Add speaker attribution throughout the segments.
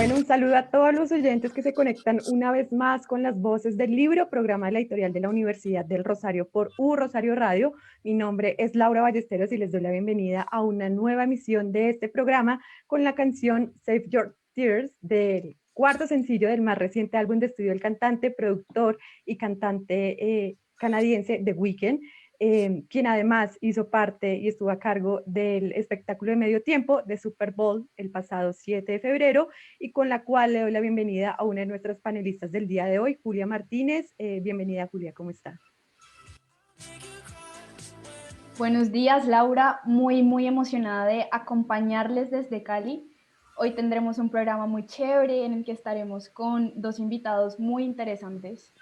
Speaker 1: Bueno, un saludo a todos los oyentes que se conectan una vez más con las voces del libro, programa de la editorial de la Universidad del Rosario por Rosario Radio. Mi nombre es Laura Ballesteros y les doy la bienvenida a una nueva emisión de este programa con la canción Save Your Tears del cuarto sencillo del más reciente álbum de estudio del cantante, productor y cantante canadiense The Weeknd. Quien además hizo parte y estuvo a cargo del espectáculo de medio tiempo de Super Bowl el pasado 7 de febrero y con la cual le doy la bienvenida a una de nuestras panelistas del día de hoy, Julia Martínez. Bienvenida, Julia, ¿cómo está?
Speaker 2: Buenos días, Laura. Muy emocionada de acompañarles desde Cali. Hoy tendremos un programa muy chévere en el que estaremos con dos invitados muy interesantes.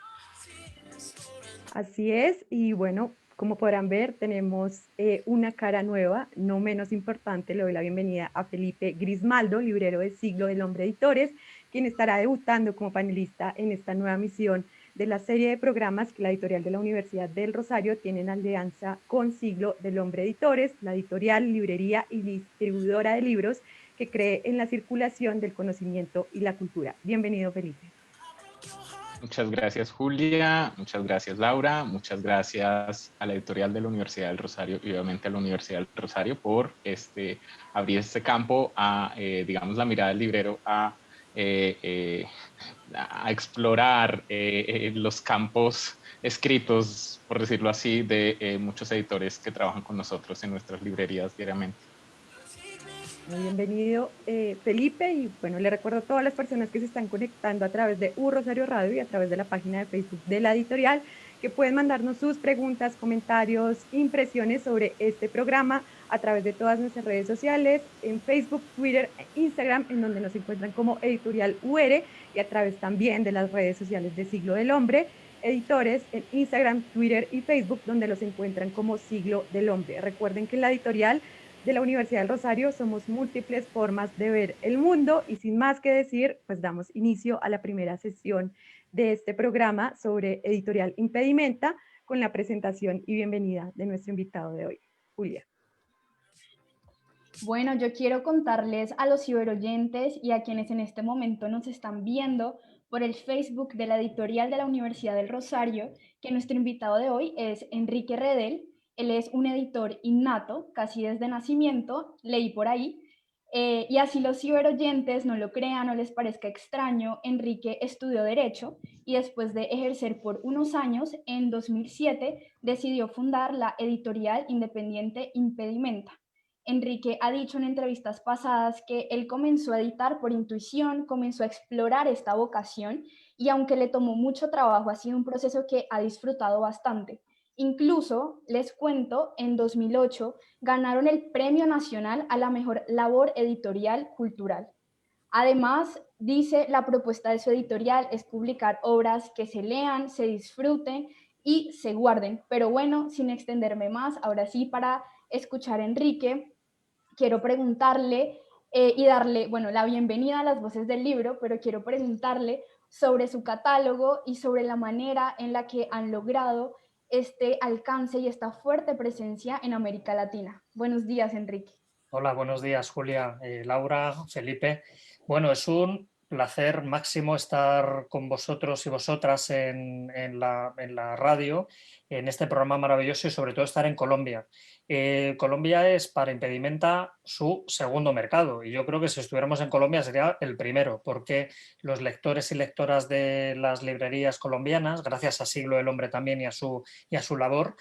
Speaker 1: Así es, y bueno, como podrán ver, tenemos una cara nueva, no menos importante. Le doy la bienvenida a Felipe Grismaldo, librero de Siglo del Hombre Editores, quien estará debutando como panelista en esta nueva misión de la serie de programas que la editorial de la Universidad del Rosario tiene en alianza con Siglo del Hombre Editores, la editorial, librería y distribuidora de libros que cree en la circulación del conocimiento y la cultura. Bienvenido, Felipe.
Speaker 3: Muchas gracias, Julia. Muchas gracias, Laura. Muchas gracias a la editorial de la Universidad del Rosario y obviamente a la Universidad del Rosario por abrir este campo a, digamos, la mirada del librero a explorar los campos escritos, por decirlo así, de muchos editores que trabajan con nosotros en nuestras librerías diariamente.
Speaker 1: Muy bienvenido, Felipe, y bueno, le recuerdo a todas las personas que se están conectando a través de Rosario Radio y a través de la página de Facebook de la editorial, que pueden mandarnos sus preguntas, comentarios, impresiones sobre este programa a través de todas nuestras redes sociales, en Facebook, Twitter e Instagram, en donde nos encuentran como Editorial UR, y a través también de las redes sociales de Siglo del Hombre, editores en Instagram, Twitter y Facebook, donde los encuentran como Siglo del Hombre. Recuerden que la editorial de la Universidad del Rosario somos múltiples formas de ver el mundo, y sin más que decir, pues damos inicio a la primera sesión de este programa sobre editorial Impedimenta con la presentación y bienvenida de nuestro invitado de hoy, Julia.
Speaker 2: Bueno, yo quiero contarles a los ciberoyentes y a quienes en este momento nos están viendo por el Facebook de la editorial de la Universidad del Rosario que nuestro invitado de hoy es Enrique Redel. Él es un editor innato, casi desde nacimiento, leí por ahí. Y así los ciberoyentes no lo crean o les parezca extraño, Enrique estudió Derecho y después de ejercer por unos años, en 2007 decidió fundar la editorial independiente Impedimenta. Enrique ha dicho en entrevistas pasadas que él comenzó a editar por intuición, comenzó a explorar esta vocación y aunque le tomó mucho trabajo, ha sido un proceso que ha disfrutado bastante. Incluso, les cuento, en 2008 ganaron el Premio Nacional a la Mejor Labor Editorial Cultural. Además, dice, la propuesta de su editorial es publicar obras que se lean, se disfruten y se guarden. Pero bueno, sin extenderme más, ahora sí, para escuchar a Enrique, quiero preguntarle y darle, bueno, la bienvenida a las voces del libro, pero quiero preguntarle sobre su catálogo y sobre la manera en la que han logrado este alcance y esta fuerte presencia en América Latina. Buenos días, Enrique.
Speaker 4: Hola, buenos días, Julia, Laura, Felipe. Bueno, es un placer máximo estar con vosotros y vosotras en la radio, en este programa maravilloso y sobre todo estar en Colombia. Colombia es para Impedimenta su segundo mercado y yo creo que si estuviéramos en Colombia sería el primero, porque los lectores y lectoras de las librerías colombianas, gracias a Siglo del Hombre también y a su labor,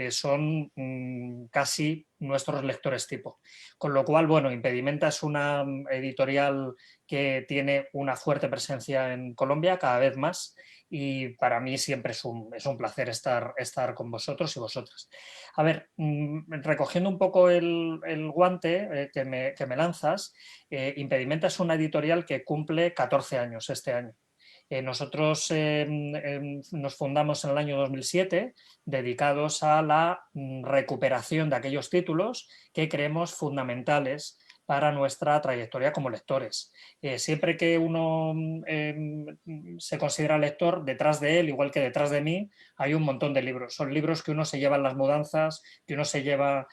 Speaker 4: son casi nuestros lectores tipo. Con lo cual, bueno, Impedimenta es una editorial que tiene una fuerte presencia en Colombia, cada vez más, y para mí siempre es un placer estar con vosotros y vosotras. A ver, recogiendo un poco el guante que me lanzas, Impedimenta es una editorial que cumple 14 años este año. Nosotros nos fundamos en el año 2007 dedicados a la recuperación de aquellos títulos que creemos fundamentales para nuestra trayectoria como lectores. Siempre que uno se considera lector, detrás de él, igual que detrás de mí, hay un montón de libros. Son libros que uno se lleva en las mudanzas, que uno se lleva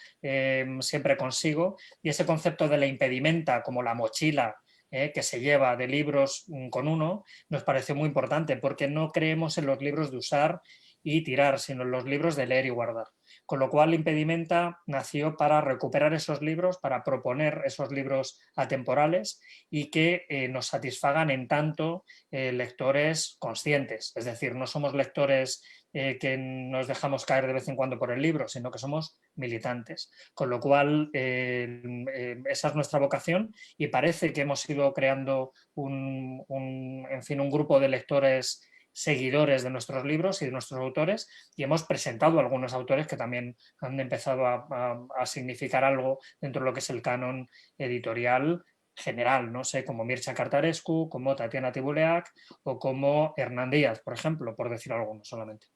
Speaker 4: siempre consigo, y ese concepto de la impedimenta como la mochila que se lleva de libros con uno, nos pareció muy importante porque no creemos en los libros de usar y tirar, sino en los libros de leer y guardar. Con lo cual, Impedimenta nació para recuperar esos libros, para proponer esos libros atemporales y que nos satisfagan en tanto lectores conscientes. Es decir, no somos lectores que nos dejamos caer de vez en cuando por el libro, sino que somos militantes. Con lo cual, esa es nuestra vocación y parece que hemos ido creando en fin, un grupo de lectores seguidores de nuestros libros y de nuestros autores, y hemos presentado algunos autores que también han empezado a significar algo dentro de lo que es el canon editorial general, no sé, como Mircea Cartarescu, como Tatiana Tibuleac o como Hernán Díaz, por ejemplo, por decir algunos solamente.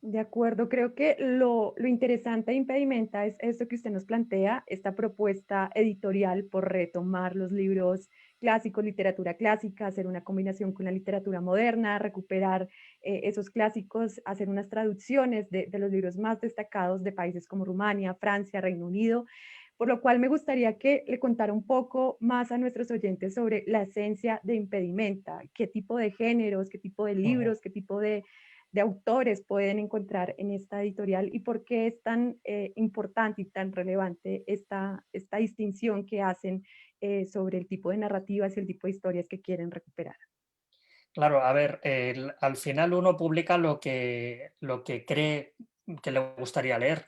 Speaker 1: De acuerdo, creo que lo interesante de Impedimenta es esto que usted nos plantea, esta propuesta editorial por retomar los libros clásicos, literatura clásica, hacer una combinación con la literatura moderna, recuperar esos clásicos, hacer unas traducciones de los libros más destacados de países como Rumania, Francia, Reino Unido, por lo cual me gustaría que le contara un poco más a nuestros oyentes sobre la esencia de Impedimenta, qué tipo de géneros, qué tipo de libros, qué tipo de autores pueden encontrar en esta editorial y por qué es tan importante y tan relevante esta distinción que hacen sobre el tipo de narrativas y el tipo de historias que quieren recuperar.
Speaker 4: Claro, a ver, al final uno publica lo que cree que le gustaría leer.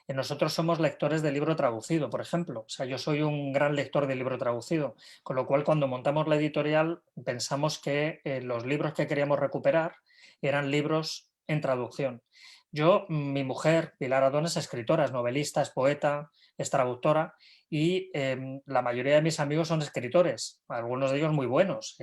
Speaker 4: Nosotros somos lectores de libro traducido, por ejemplo. O sea, yo soy un gran lector de libro traducido, con lo cual cuando montamos la editorial pensamos que los libros que queríamos recuperar eran libros en traducción. Yo, mi mujer, Pilar Adón, es escritora, es novelista, es poeta, es traductora y la mayoría de mis amigos son escritores, algunos de ellos muy buenos,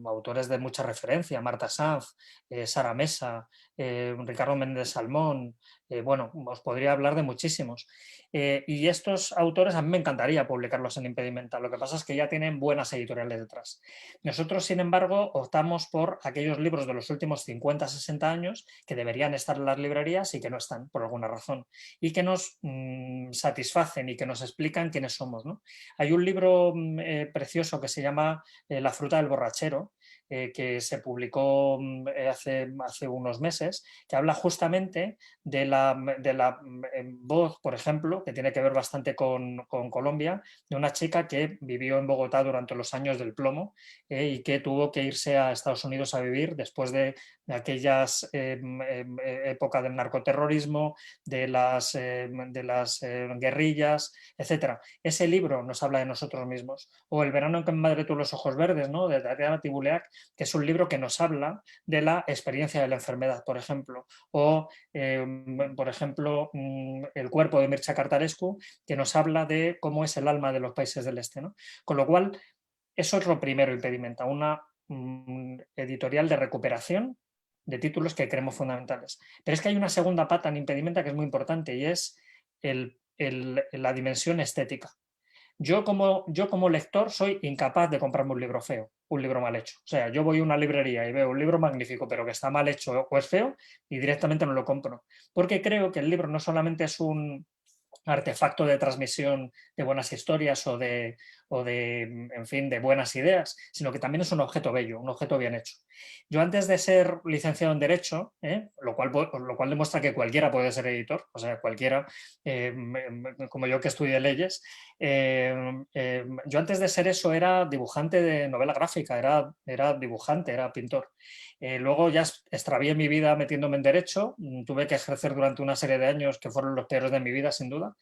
Speaker 4: autores de mucha referencia, Marta Sanz, Sara Mesa, Ricardo Méndez Salmón, bueno, os podría hablar de muchísimos. Y estos autores a mí me encantaría publicarlos en Impedimenta, lo que pasa es que ya tienen buenas editoriales detrás. Nosotros, sin embargo, optamos por aquellos libros de los últimos 50, 60 años que deberían estar en las librerías y que no están por alguna razón y que nos satisfacen y que nos explican quiénes somos, ¿no? Hay un libro precioso que se llama La fruta del borrachero, que se publicó hace unos meses, que habla justamente de la voz, por ejemplo, que tiene que ver bastante con Colombia, de una chica que vivió en Bogotá durante los años del plomo y que tuvo que irse a Estados Unidos a vivir después de aquellas épocas del narcoterrorismo, de las guerrillas, etcétera. Ese libro nos habla de nosotros mismos. O El verano en que me madre tuvo los ojos verdes, ¿no?, de Tatiana Tibuleac, que es un libro que nos habla de la experiencia de la enfermedad, por ejemplo. O, por ejemplo, El cuerpo de Mircea Cartarescu, que nos habla de cómo es el alma de los países del este, ¿no? Con lo cual, eso es lo primero, Impedimenta, una editorial de recuperación de títulos que creemos fundamentales. Pero es que hay una segunda pata en Impedimenta que es muy importante y es la dimensión estética. Yo como lector soy incapaz de comprarme un libro feo, un libro mal hecho. O sea, yo voy a una librería y veo un libro magnífico, pero que está mal hecho o es feo, y directamente no lo compro. Porque creo que el libro no solamente es un artefacto de transmisión de buenas historias o en fin, de buenas ideas, sino que también es un objeto bello, un objeto bien hecho. Yo antes de ser licenciado en Derecho, lo cual demuestra que cualquiera puede ser editor, o sea, cualquiera, como yo que estudié leyes, yo antes de ser eso era dibujante de novela gráfica, era dibujante, era pintor. Luego ya extravié mi vida metiéndome en Derecho, tuve que ejercer durante una serie de años que fueron los peores de mi vida, sin duda,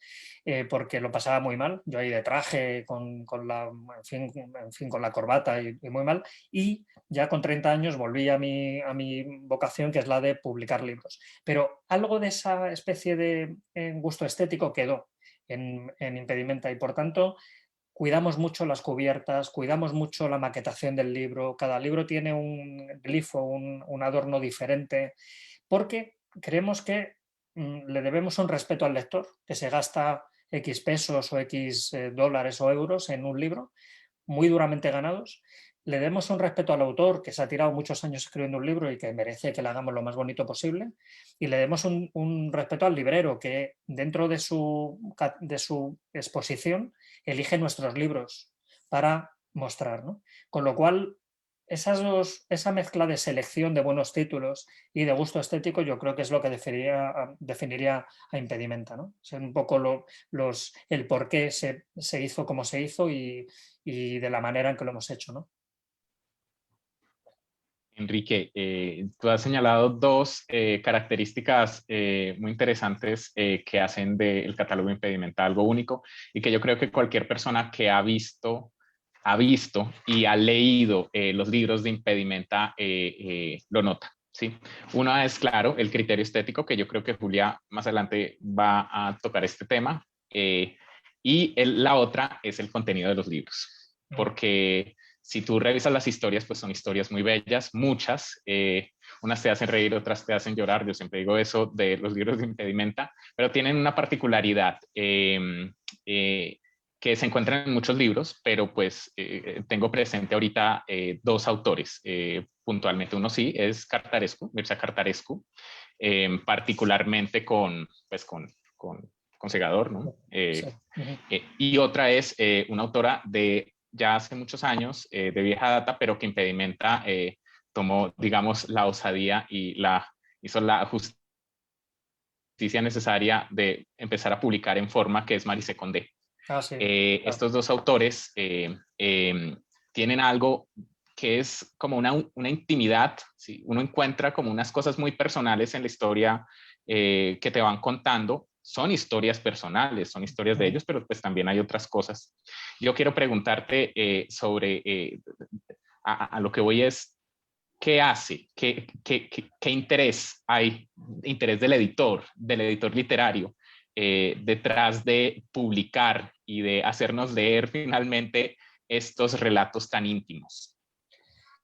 Speaker 4: porque lo pasaba muy mal, yo ahí de traje, con la corbata y muy mal, y ya con 30 años volví a mi vocación, que es la de publicar libros. Pero algo de esa especie de gusto estético quedó en Impedimenta y por tanto cuidamos mucho las cubiertas, cuidamos mucho la maquetación del libro, cada libro tiene un glifo, un adorno diferente, porque creemos que le debemos un respeto al lector, que se gasta X pesos o X dólares o euros en un libro, muy duramente ganados. Le demos un respeto al autor, que se ha tirado muchos años escribiendo un libro y que merece que le hagamos lo más bonito posible. Y le demos un respeto al librero, que dentro de su exposición elige nuestros libros para mostrar, ¿no? Con lo cual, esa mezcla de selección de buenos títulos y de gusto estético yo creo que es lo que definiría a Impedimenta, ¿no? Es un poco el por qué se hizo como se hizo y de la manera en que lo hemos hecho, ¿no?
Speaker 3: Enrique, tú has señalado dos características muy interesantes que hacen del catálogo Impedimenta algo único y que yo creo que cualquier persona que ha visto y ha leído los libros de Impedimenta lo nota. ¿Sí? Una es, claro, el criterio estético, que yo creo que Julia más adelante va a tocar este tema, y la otra es el contenido de los libros, porque si tú revisas las historias, pues son historias muy bellas, muchas, unas te hacen reír, otras te hacen llorar, yo siempre digo eso de los libros de Impedimenta, pero tienen una particularidad que se encuentran en muchos libros, pero pues tengo presente ahorita dos autores, puntualmente uno sí, es Cartarescu, Mircea Cartarescu, particularmente pues con Segador, ¿no?
Speaker 4: Sí.
Speaker 3: Y otra es una autora de ya hace muchos años, de vieja data, pero que Impedimenta tomó, digamos, la osadía y hizo la justicia necesaria de empezar a publicar en forma, que es Marisé Condé.
Speaker 4: Ah, sí.
Speaker 3: Estos dos autores tienen algo que es como una intimidad, ¿sí? Uno encuentra como unas cosas muy personales en la historia que te van contando. Son historias personales, son historias de ellos, pero pues también hay otras cosas. Yo quiero preguntarte sobre, a lo que voy es, ¿qué hace? ¿Qué interés hay? Interés del editor literario, detrás de publicar y de hacernos leer finalmente estos relatos tan íntimos.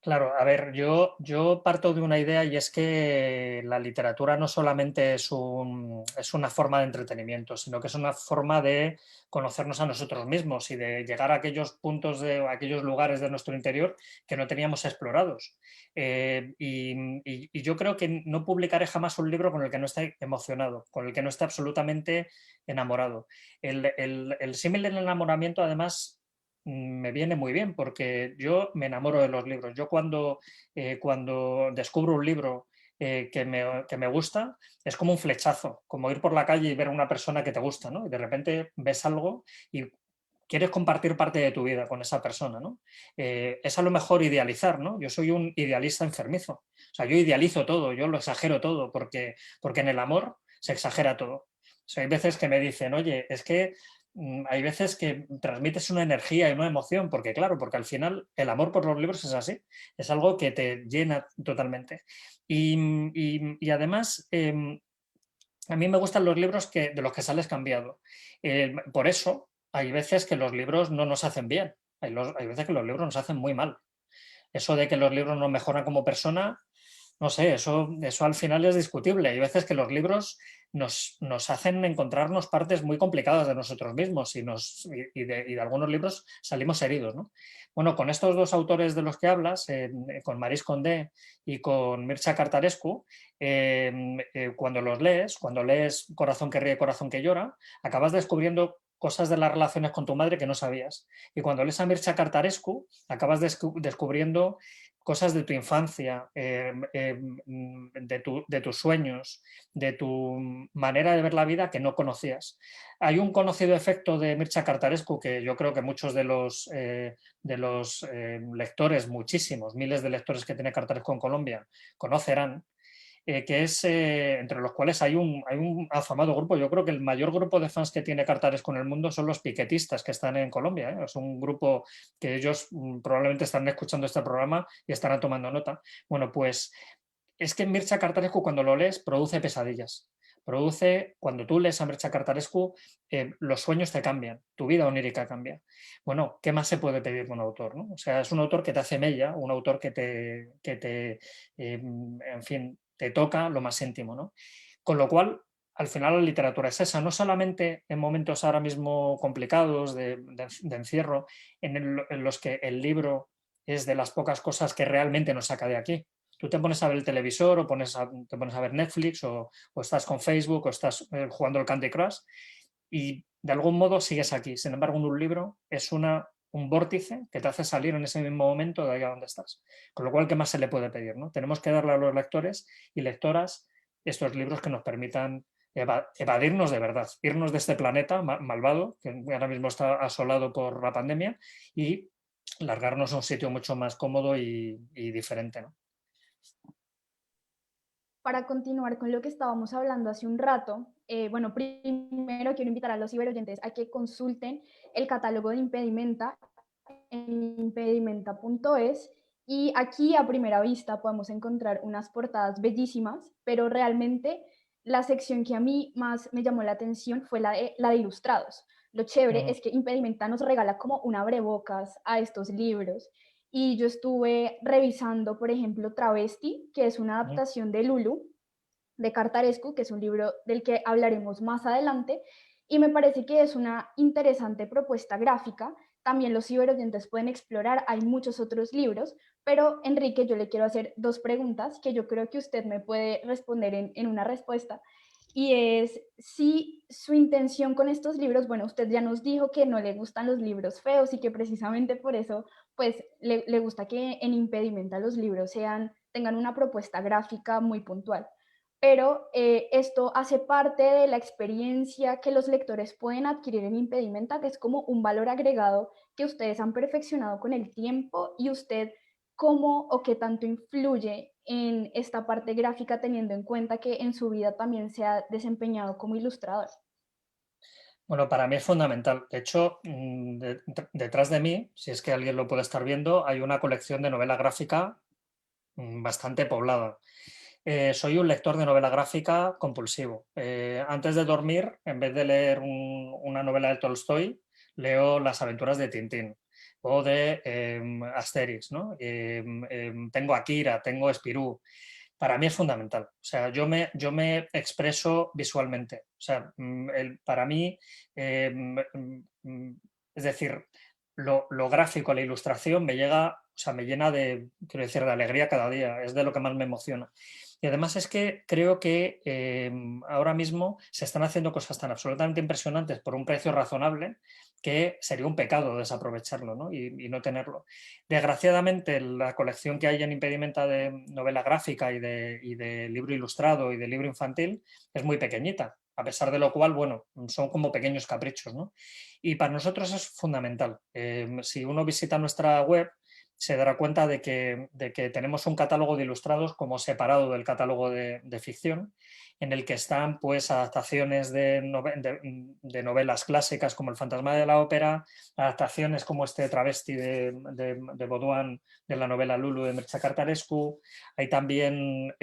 Speaker 4: Claro, a ver, yo parto de una idea y es que la literatura no solamente es una forma de entretenimiento, sino que es una forma de conocernos a nosotros mismos y de llegar a aquellos puntos, a aquellos lugares de nuestro interior que no teníamos explorados. Y yo creo que no publicaré jamás un libro con el que no esté emocionado, con el que no esté absolutamente enamorado. El símil del enamoramiento, además, me viene muy bien porque yo me enamoro de los libros. Yo cuando descubro un libro que me gusta, es como un flechazo, como ir por la calle y ver a una persona que te gusta, ¿no? Y de repente ves algo y quieres compartir parte de tu vida con esa persona, ¿no? Es a lo mejor idealizar, ¿no? Yo soy un idealista enfermizo. O sea, yo idealizo todo, yo lo exagero todo, porque en el amor se exagera todo. O sea, hay veces que me dicen, oye, es que hay veces que transmites una energía y una emoción, porque claro, porque al final el amor por los libros es así, es algo que te llena totalmente. Y además, a mí me gustan los libros de los que sales cambiado. Por eso hay veces que los libros no nos hacen bien, hay veces que los libros nos hacen muy mal. Eso de que los libros nos mejoran como persona, no sé, eso al final es discutible. Hay veces que los libros nos hacen encontrarnos partes muy complicadas de nosotros mismos y de algunos libros salimos heridos, ¿no? Bueno, con estos dos autores de los que hablas, con Maryse Condé y con Mircea Cartarescu, cuando lees Corazón que ríe, corazón que llora, acabas descubriendo cosas de las relaciones con tu madre que no sabías. Y cuando lees a Mircea Cartarescu, acabas descubriendo cosas de tu infancia, de tus sueños, de tu manera de ver la vida que no conocías. Hay un conocido efecto de Mircea Cartarescu que yo creo que muchos de los lectores, muchísimos, miles de lectores que tiene Cartarescu en Colombia, conocerán, que es entre los cuales hay un afamado grupo. Yo creo que el mayor grupo de fans que tiene Cartarescu en el mundo son los piquetistas que están en Colombia. Es un grupo que ellos probablemente están escuchando este programa y estarán tomando nota. Bueno, pues es que Mircea Cartarescu, cuando lo lees, produce pesadillas. Cuando tú lees a Mircea Cartarescu, los sueños te cambian, tu vida onírica cambia. Bueno, ¿qué más se puede pedir de un autor, ¿no? O sea, es un autor que te hace mella, un autor que en fin, te toca lo más íntimo, ¿no? Con lo cual, al final la literatura es esa, no solamente en momentos ahora mismo complicados de encierro, en los que el libro es de las pocas cosas que realmente nos saca de aquí. Tú te pones a ver el televisor o te pones a ver Netflix o estás con Facebook o estás jugando el Candy Crush y de algún modo sigues aquí. Sin embargo, en un libro es una un vórtice que te hace salir en ese mismo momento de ahí a donde estás. Con lo cual, ¿qué más se le puede pedir, ¿no? Tenemos que darle a los lectores y lectoras estos libros que nos permitan evadirnos de verdad, irnos de este planeta malvado, que ahora mismo está asolado por la pandemia, y largarnos a un sitio mucho más cómodo y diferente, ¿no?
Speaker 2: Para continuar con lo que estábamos hablando hace un rato, bueno, primero quiero invitar a los ciberoyentes a que consulten el catálogo de Impedimenta en impedimenta.es, y aquí a primera vista podemos encontrar unas portadas bellísimas, pero realmente la sección que a mí más me llamó la atención fue la de ilustrados. Lo chévere es que Impedimenta nos regala como un abrebocas a estos libros, y yo estuve revisando, por ejemplo, Travesti, que es una adaptación de Lulu, de Cartarescu, que es un libro del que hablaremos más adelante, y me parece que es una interesante propuesta gráfica. También los ciberoyentes pueden explorar, hay muchos otros libros, pero Enrique, yo le quiero hacer dos preguntas que yo creo que usted me puede responder en una respuesta, y es si su intención con estos libros, bueno, usted ya nos dijo que no le gustan los libros feos y que precisamente por eso pues le gusta que en Impedimenta los libros tengan una propuesta gráfica muy puntual, pero esto hace parte de la experiencia que los lectores pueden adquirir en Impedimenta, que es como un valor agregado que ustedes han perfeccionado con el tiempo. Y usted, ¿cómo o qué tanto influye en esta parte gráfica, teniendo en cuenta que en su vida también se ha desempeñado como ilustrador?
Speaker 4: Bueno, para mí es fundamental. De hecho, detrás de mí, si es que alguien lo puede estar viendo, hay una colección de novela gráfica bastante poblada. Soy un lector de novela gráfica compulsivo. Antes de dormir, en vez de leer una novela de Tolstoy, leo Las aventuras de Tintín o de Asterix, ¿no? Tengo Akira, tengo Spirou. Para mí es fundamental. O sea, yo me expreso visualmente. O sea, para mí, es decir, lo gráfico, la ilustración me llega, o sea, me llena de, quiero decir, de alegría cada día. Es de lo que más me emociona. Y además es que creo que ahora mismo se están haciendo cosas tan absolutamente impresionantes por un precio razonable que sería un pecado desaprovecharlo, ¿no? Y no tenerlo. Desgraciadamente, la colección que hay en Impedimenta de novela gráfica y de libro ilustrado y de libro infantil es muy pequeñita, a pesar de lo cual, bueno, son como pequeños caprichos, ¿no? Y para nosotros es fundamental. Si uno visita nuestra web, se dará cuenta de que tenemos un catálogo de ilustrados como separado del catálogo de ficción, en el que están pues adaptaciones de novelas clásicas como El fantasma de la ópera, adaptaciones como este Travesti de Baudouin, de la novela Lulu de Mircea Cartarescu. Hay también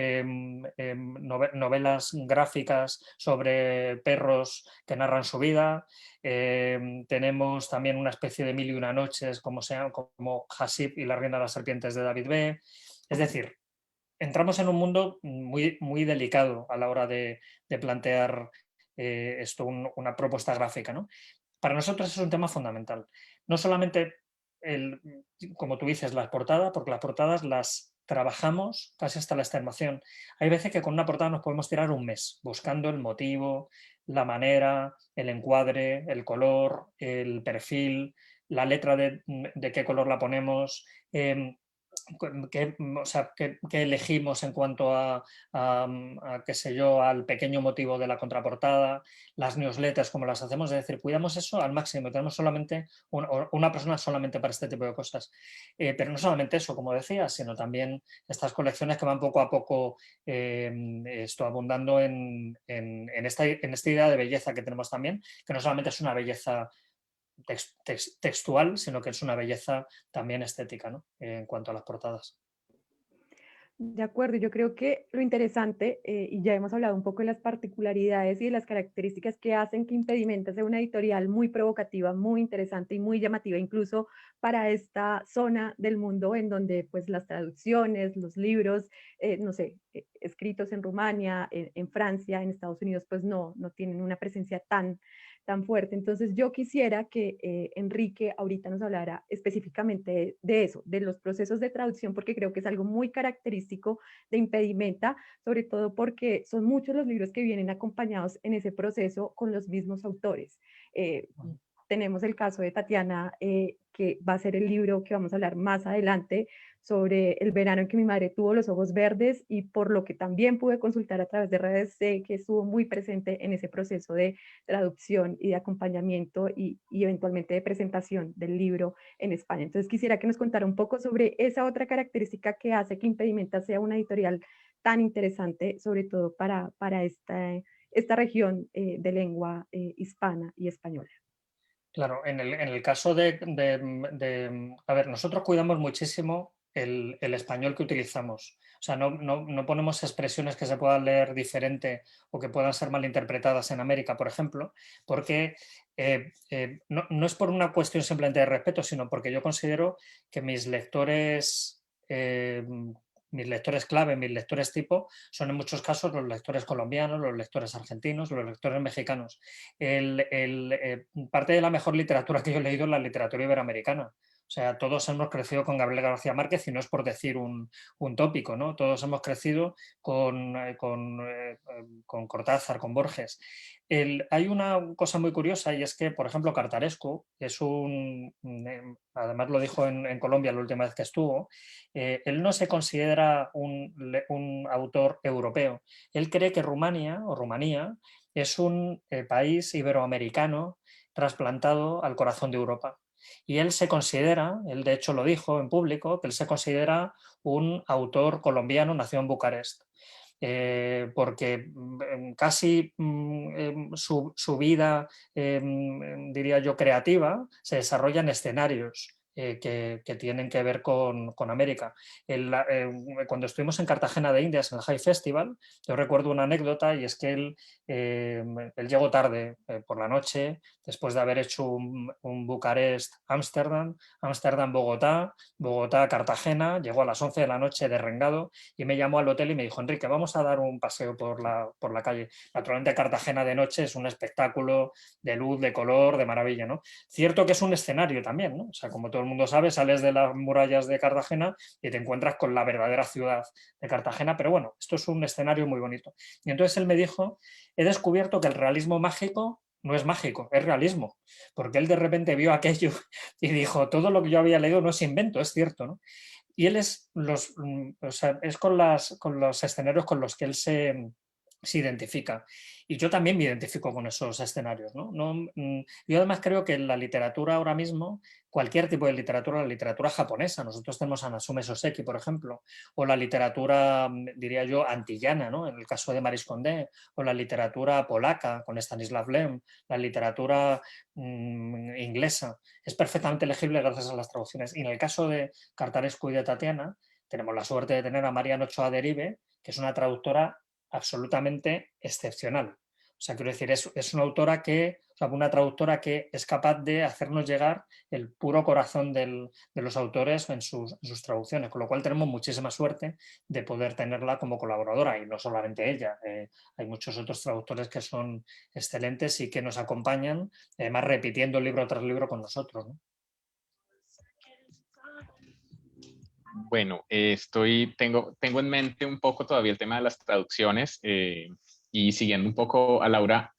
Speaker 4: novelas gráficas sobre perros que narran su vida. Tenemos también una especie de Mil y una noches como Hasib y la reina de las serpientes de David B. Es decir, entramos en un mundo muy, muy delicado a la hora de plantear una propuesta gráfica, ¿no? Para nosotros es un tema fundamental. No solamente, como tú dices, las portadas, porque las portadas las trabajamos casi hasta la extenuación. Hay veces que con una portada nos podemos tirar un mes buscando el motivo, la manera, el encuadre, el color, el perfil, la letra de qué color la ponemos, qué elegimos en cuanto qué sé yo, al pequeño motivo de la contraportada, las newsletters, como las hacemos, es decir, cuidamos eso al máximo. Tenemos solamente una persona solamente para este tipo de cosas. Pero no solamente eso, como decía, sino también estas colecciones que van poco a poco abundando en esta idea de belleza que tenemos también, que no solamente es una belleza textual, sino que es una belleza también estética, ¿no? En cuanto a las portadas.
Speaker 1: De acuerdo, yo creo que lo interesante, y ya hemos hablado un poco de las particularidades y de las características que hacen que Impedimenta sea una editorial muy provocativa, muy interesante y muy llamativa, incluso para esta zona del mundo en donde pues las traducciones, los libros, no sé, escritos en Rumania, en Francia, en Estados Unidos, pues no tienen una presencia tan fuerte. Entonces yo quisiera que Enrique ahorita nos hablara específicamente de eso, de los procesos de traducción, porque creo que es algo muy característico de Impedimenta, sobre todo porque son muchos los libros que vienen acompañados en ese proceso con los mismos autores. tenemos el caso de Tatiana, que va a ser el libro que vamos a hablar más adelante sobre el verano en que mi madre tuvo los ojos verdes, y por lo que también pude consultar a través de redes, sé que estuvo muy presente en ese proceso de traducción y de acompañamiento y eventualmente de presentación del libro en España. Entonces quisiera que nos contara un poco sobre esa otra característica que hace que Impedimenta sea una editorial tan interesante, sobre todo para esta región de lengua hispana y española.
Speaker 4: Claro, en el caso a ver, nosotros cuidamos muchísimo el español que utilizamos. O sea, no ponemos expresiones que se puedan leer diferente o que puedan ser malinterpretadas en América, por ejemplo, porque no es por una cuestión simplemente de respeto, sino porque yo considero que mis lectores clave, mis lectores tipo, son en muchos casos los lectores colombianos, los lectores argentinos, los lectores mexicanos. Parte de la mejor literatura que yo he leído es la literatura iberoamericana. O sea, todos hemos crecido con Gabriel García Márquez, y no es por decir un tópico, ¿no? Todos hemos crecido con Cortázar, con Borges. Hay una cosa muy curiosa, y es que, por ejemplo, Cartarescu es además lo dijo en Colombia la última vez que estuvo, él no se considera un autor europeo. Él cree que Rumania o Rumanía es un país iberoamericano trasplantado al corazón de Europa. Y él se considera, él de hecho lo dijo en público, que él se considera un autor colombiano nacido en Bucarest. Porque casi su vida, diría yo, creativa, se desarrolla en escenarios que tienen que ver con América. Cuando estuvimos en Cartagena de Indias, en el High Festival, yo recuerdo una anécdota, y es que él llegó tarde por la noche, después de haber hecho un Bucarest-Ámsterdam, Ámsterdam-Bogotá, Bogotá-Cartagena, llegó a las 11 de la noche derrengado y me llamó al hotel y me dijo: Enrique, vamos a dar un paseo por la calle. Naturalmente, Cartagena de noche es un espectáculo de luz, de color, de maravilla, ¿no? Cierto que es un escenario también, ¿no? O sea, como todo el mundo sabe, sales de las murallas de Cartagena y te encuentras con la verdadera ciudad de Cartagena, pero bueno, esto es un escenario muy bonito. Y entonces él me dijo: he descubierto que el realismo mágico no es mágico, es realismo, porque él de repente vio aquello y dijo: todo lo que yo había leído no es invento, es cierto, ¿no? Y él es con los escenarios con los que él se identifica. Y yo también me identifico con esos escenarios, ¿no? Yo además creo que la literatura ahora mismo, cualquier tipo de literatura, la literatura japonesa, nosotros tenemos a Natsume Soseki, por ejemplo, o la literatura, diría yo, antillana, ¿no? En el caso de Maryse Condé, o la literatura polaca con Stanislav Lem, la literatura inglesa, es perfectamente legible gracias a las traducciones. Y en el caso de Cartarescu y de Tatiana, tenemos la suerte de tener a Marian Ochoa Derive, que es una traductora absolutamente excepcional. O sea, quiero decir, es una autora una traductora que es capaz de hacernos llegar el puro corazón de los autores en sus traducciones, con lo cual tenemos muchísima suerte de poder tenerla como colaboradora, y no solamente ella, hay muchos otros traductores que son excelentes y que nos acompañan, además repitiendo libro tras libro con nosotros, ¿no?
Speaker 3: Bueno, tengo en mente un poco todavía el tema de las traducciones, y siguiendo un poco a Laura,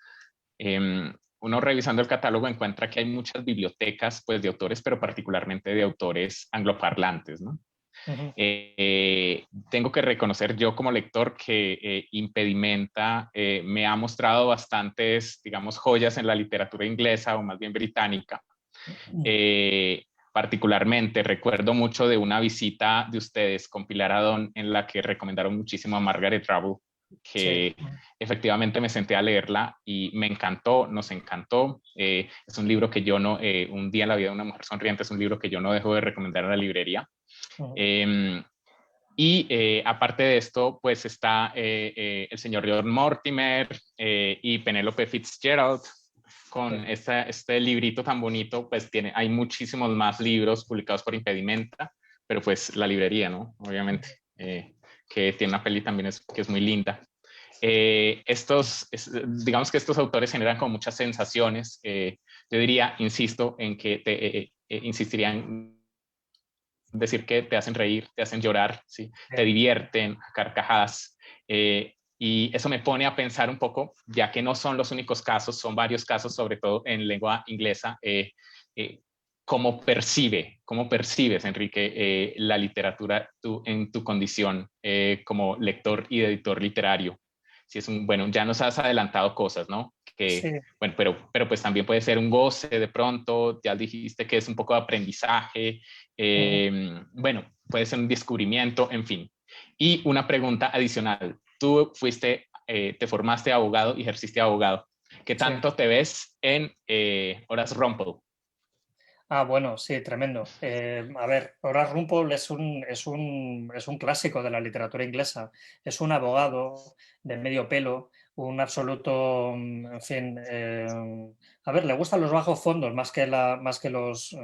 Speaker 3: uno revisando el catálogo encuentra que hay muchas bibliotecas, pues, de autores, pero particularmente de autores angloparlantes, ¿no?
Speaker 4: Uh-huh.
Speaker 3: Tengo que reconocer yo como lector que Impedimenta me ha mostrado bastantes, digamos, joyas en la literatura inglesa, o más bien británica. Particularmente recuerdo mucho de una visita de ustedes con Pilar Adón, en la que recomendaron muchísimo a Margaret Atwood, que sí, efectivamente me senté a leerla y me encantó, nos encantó. Es un libro que yo no, Un día en la vida de una mujer sonriente, es un libro que yo no dejo de recomendar en la librería. Aparte de esto, pues está el señor John Mortimer y Penélope Fitzgerald, con este librito tan bonito. Pues hay muchísimos más libros publicados por Impedimenta, pero pues la librería, ¿no? Obviamente, que tiene una peli también que es muy linda. Digamos que estos autores generan como muchas sensaciones. Yo diría, insisto, en que insistiría en decir que te hacen reír, te hacen llorar, ¿sí? Te divierten a carcajadas. Y eso me pone a pensar un poco, ya que no son los únicos casos, son varios casos, sobre todo en lengua inglesa, cómo percibes, Enrique, la literatura en tu condición como lector y editor literario. Si es bueno, ya nos has adelantado cosas, ¿no?
Speaker 4: Sí.
Speaker 3: Bueno, pero pues también puede ser un goce de pronto, ya dijiste que es un poco de aprendizaje, bueno, puede ser un descubrimiento, en fin. Y una pregunta adicional, tú te formaste abogado y ejerciste abogado. ¿Qué tanto te ves en Horace Rumpel?
Speaker 4: Bueno, sí, tremendo. A ver, Horace Rumpel es un clásico de la literatura inglesa. Es un abogado de medio pelo, un absoluto, en fin, a ver, le gustan los bajos fondos más que los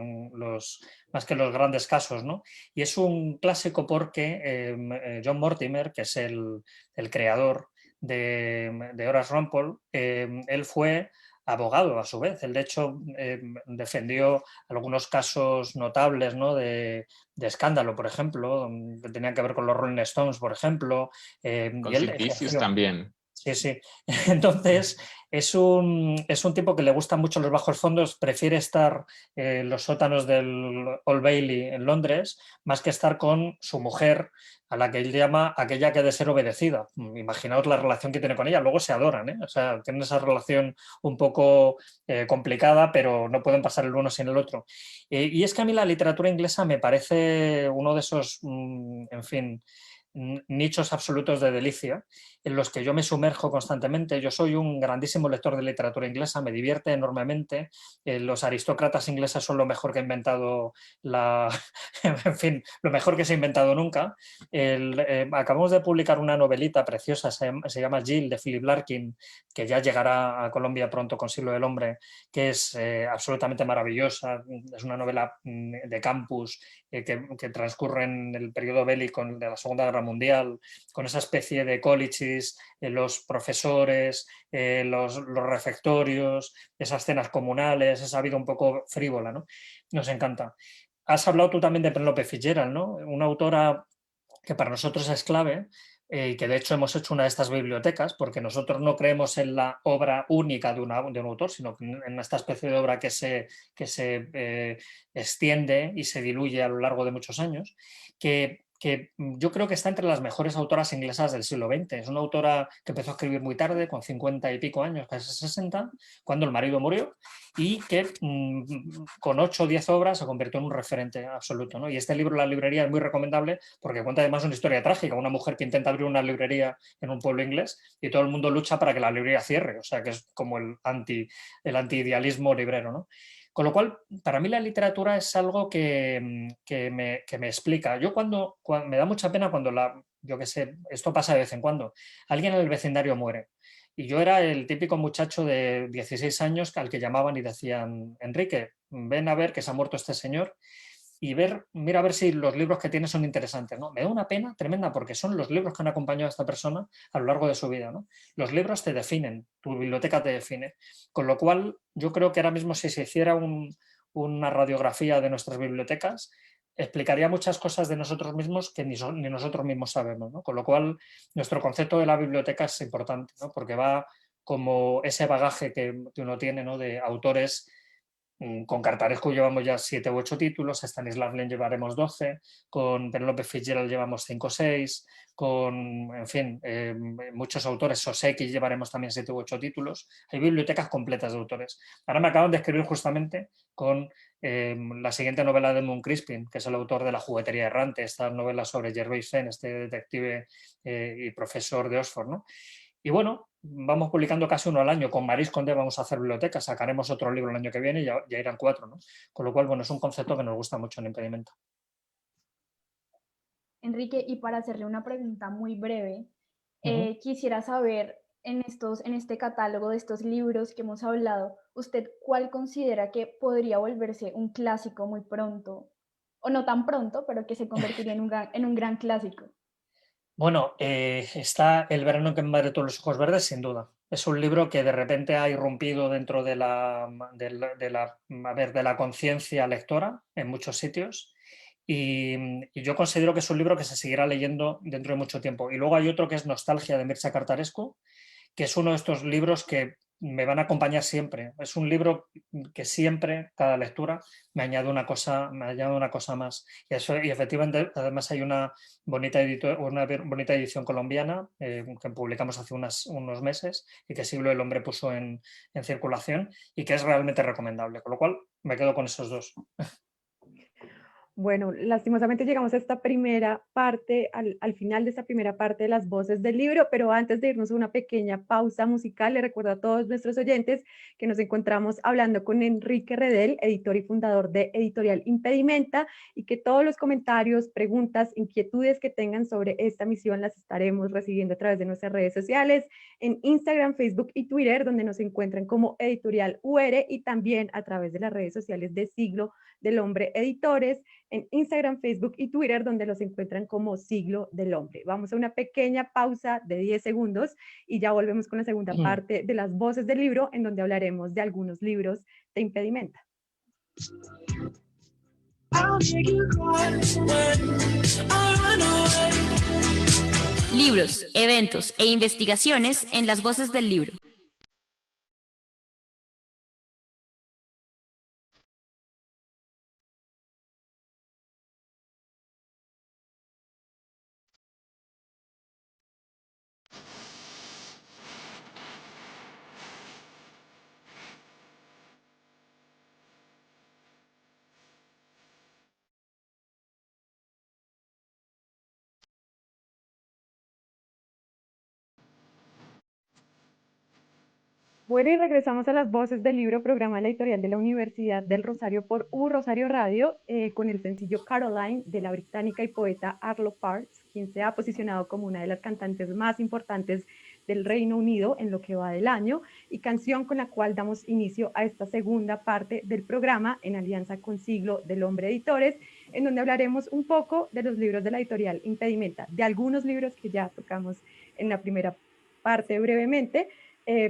Speaker 4: grandes casos, ¿no? Y es un clásico porque John Mortimer, que es el creador de Horace Rumpel, él fue abogado a su vez. Él, de hecho, defendió algunos casos notables, ¿no? de escándalo, por ejemplo, que tenían que ver con los Rolling Stones, por ejemplo,
Speaker 3: Con
Speaker 4: y él
Speaker 3: Sid Vicious
Speaker 4: ejerció.
Speaker 3: también.
Speaker 4: Sí, sí. Entonces, es un tipo que le gustan mucho los bajos fondos, prefiere estar en los sótanos del Old Bailey en Londres, más que estar con su mujer, a la que él llama aquella que ha de ser obedecida. Imaginaos la relación que tiene con ella, luego se adoran, ¿eh? O sea, tienen esa relación un poco complicada, pero no pueden pasar el uno sin el otro. Y es que a mí la literatura inglesa me parece uno de esos, en fin, nichos absolutos de delicia en los que yo me sumerjo constantemente. Yo soy un grandísimo lector de literatura inglesa, me divierte enormemente. Los aristócratas ingleses son lo mejor que ha inventado en fin, lo mejor que se ha inventado nunca. Acabamos de publicar una novelita preciosa, se llama Jill, de Philip Larkin, que ya llegará a Colombia pronto con Siglo del Hombre, que es absolutamente maravillosa. Es una novela de campus que transcurre en el periodo bélico de la Segunda Guerra Mundial, con esa especie de colleges, los profesores, los refectorios, esas cenas comunales, esa vida un poco frívola, ¿no? Nos encanta. Has hablado tú también de Penélope Fitzgerald, ¿no? Una autora que para nosotros es clave y que de hecho hemos hecho una de estas bibliotecas porque nosotros no creemos en la obra única de un autor, sino en esta especie de obra que se extiende y se diluye a lo largo de muchos años, que yo creo que está entre las mejores autoras inglesas del siglo XX. Es una autora que empezó a escribir muy tarde, con 50 y pico años, casi 60, cuando el marido murió, y que con 8 o 10 obras se convirtió en un referente absoluto, ¿no? Y este libro, La librería, es muy recomendable porque cuenta además una historia trágica, una mujer que intenta abrir una librería en un pueblo inglés y todo el mundo lucha para que la librería cierre, o sea que es como el anti-idealismo librero, ¿no? Con lo cual, para mí la literatura es algo que me explica. Yo cuando me da mucha pena cuando yo qué sé, esto pasa de vez en cuando, alguien en el vecindario muere. Y yo era el típico muchacho de 16 años al que llamaban y decían, Enrique, ven a ver que se ha muerto este señor y mira a ver si los libros que tiene son interesantes, ¿no? Me da una pena tremenda porque son los libros que han acompañado a esta persona a lo largo de su vida, ¿no? Los libros te definen, tu biblioteca te define, con lo cual yo creo que ahora mismo si se hiciera una radiografía de nuestras bibliotecas, explicaría muchas cosas de nosotros mismos que ni nosotros mismos sabemos, ¿no? Con lo cual nuestro concepto de la biblioteca es importante, ¿no? Porque va como ese bagaje que uno tiene, ¿no? De autores. Con Cartarescu llevamos ya 7 u 8 títulos, a Stanisław Lem llevaremos 12, con Penélope Fitzgerald llevamos 5 o 6, con, en fin, muchos autores, Soseki llevaremos también 7 u 8 títulos. Hay bibliotecas completas de autores. Ahora me acaban de escribir justamente con la siguiente novela de Edmund Crispin, que es el autor de La juguetería errante, esta novela sobre Gervais Fenn, este detective y profesor de Oxford, ¿no? Y bueno, vamos publicando casi uno al año. Con Maris Condé vamos a hacer biblioteca, sacaremos otro libro el año que viene y ya irán 4, ¿no? Con lo cual, bueno, es un concepto que nos gusta mucho en Impedimenta.
Speaker 2: Enrique, y para hacerle una pregunta muy breve, quisiera saber en este catálogo de estos libros que hemos hablado, ¿usted cuál considera que podría volverse un clásico muy pronto? O no tan pronto, pero que se convertiría en un gran clásico.
Speaker 4: Bueno, está El verano que me madre todos los ojos verdes, sin duda. Es un libro que de repente ha irrumpido dentro de la conciencia lectora en muchos sitios y yo considero que es un libro que se seguirá leyendo dentro de mucho tiempo. Y luego hay otro que es Nostalgia de Mircea Cartarescu, que es uno de estos libros que me van a acompañar siempre. Es un libro que siempre, cada lectura, me añade una cosa más. Y efectivamente, además hay una bonita edición colombiana que publicamos hace unos meses y que Siglo del Hombre puso en circulación y que es realmente recomendable. Con lo cual, me quedo con esos dos.
Speaker 1: Bueno, lastimosamente llegamos a esta primera parte, al final de esta primera parte de las voces del libro, pero antes de irnos a una pequeña pausa musical, le recuerdo a todos nuestros oyentes que nos encontramos hablando con Enrique Redel, editor y fundador de Editorial Impedimenta, y que todos los comentarios, preguntas, inquietudes que tengan sobre esta misión las estaremos recibiendo a través de nuestras redes sociales, en Instagram, Facebook y Twitter, donde nos encuentran como Editorial UR, y también a través de las redes sociales de Siglo del Hombre Editores, en Instagram, Facebook y Twitter, donde los encuentran como Siglo del Hombre. Vamos a una pequeña pausa de 10 segundos y ya volvemos con la segunda parte de las voces del libro, en donde hablaremos de algunos libros de Impedimenta.
Speaker 5: Libros, eventos e investigaciones en las voces del libro.
Speaker 1: Bueno, y regresamos a las voces del libro, programa de la editorial de la Universidad del Rosario por U Rosario Radio, con el sencillo Caroline de la británica y poeta Arlo Parks, quien se ha posicionado como una de las cantantes más importantes del Reino Unido en lo que va del año, y canción con la cual damos inicio a esta segunda parte del programa en alianza con Siglo del Hombre Editores, en donde hablaremos un poco de los libros de la editorial Impedimenta, de algunos libros que ya tocamos en la primera parte brevemente,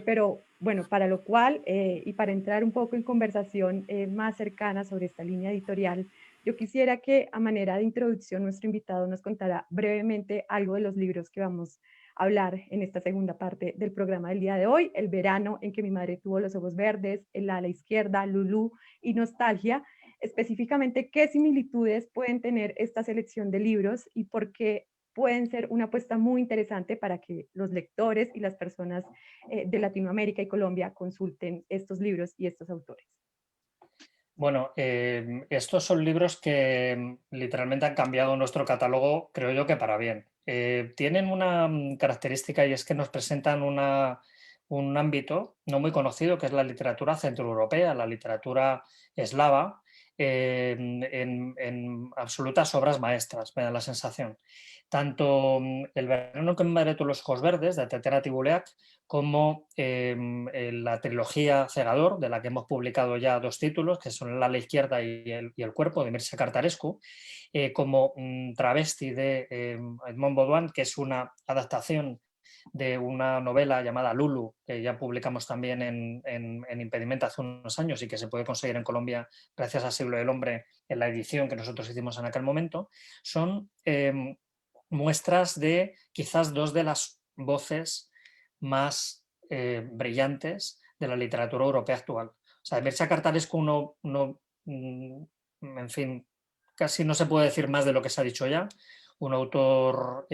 Speaker 1: pero bueno, para lo cual y para entrar un poco en conversación más cercana sobre esta línea editorial, yo quisiera que a manera de introducción nuestro invitado nos contara brevemente algo de los libros que vamos a hablar en esta segunda parte del programa del día de hoy: El verano en que mi madre tuvo los ojos verdes, El ala izquierda, Lulú y Nostalgia. Específicamente, ¿qué similitudes pueden tener esta selección de libros y por qué pueden ser una apuesta muy interesante para que los lectores y las personas de Latinoamérica y Colombia consulten estos libros y estos autores?
Speaker 4: Bueno, estos son libros que literalmente han cambiado nuestro catálogo, creo yo que para bien. Tienen una característica, y es que nos presentan un ámbito no muy conocido, que es la literatura centroeuropea, la literatura eslava, en absolutas obras maestras, me da la sensación. Tanto El verano que me madre tuvo los ojos verdes, de Tatiana Tibuleac, como la trilogía Cegador, de la que hemos publicado ya 2 títulos, que son El ala izquierda y el cuerpo, de Mircea Cartarescu, como Travesti de Edmond Baudouin, que es una adaptación de una novela llamada Lulu, que ya publicamos también en Impedimenta hace unos años y que se puede conseguir en Colombia gracias a Siglo del Hombre en la edición que nosotros hicimos en aquel momento. Son muestras de quizás 2 de las voces más brillantes de la literatura europea actual. O sea, Mircea Cartarescu en fin, casi no se puede decir más de lo que se ha dicho ya. Un autor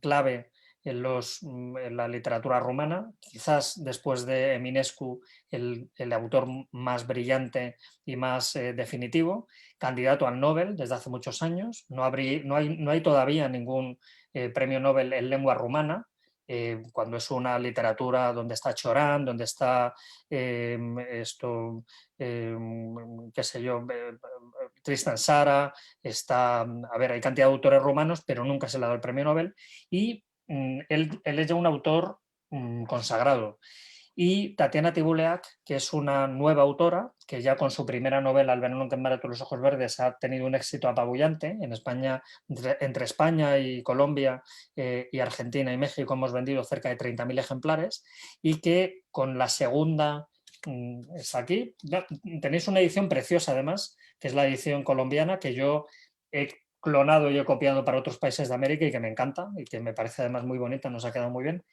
Speaker 4: clave en la literatura rumana, quizás después de Eminescu el autor más brillante y más definitivo, candidato al Nobel desde hace muchos años. No hay todavía ningún premio Nobel en lengua rumana, cuando es una literatura donde está Chorán, donde está qué sé yo, Tristan Tzara, hay cantidad de autores rumanos, pero nunca se le ha dado el premio Nobel, y él es ya un autor consagrado. Y Tatiana Tibuleac, que es una nueva autora, que ya con su primera novela, El verano que me madre tuvo los ojos verdes, ha tenido un éxito apabullante. En España, entre España y Colombia y Argentina y México hemos vendido cerca de 30.000 ejemplares, y que con la segunda, es aquí, tenéis una edición preciosa además, que es la edición colombiana, que yo he clonado y he copiado para otros países de América y que me encanta y que me parece además muy bonita, nos ha quedado muy bien.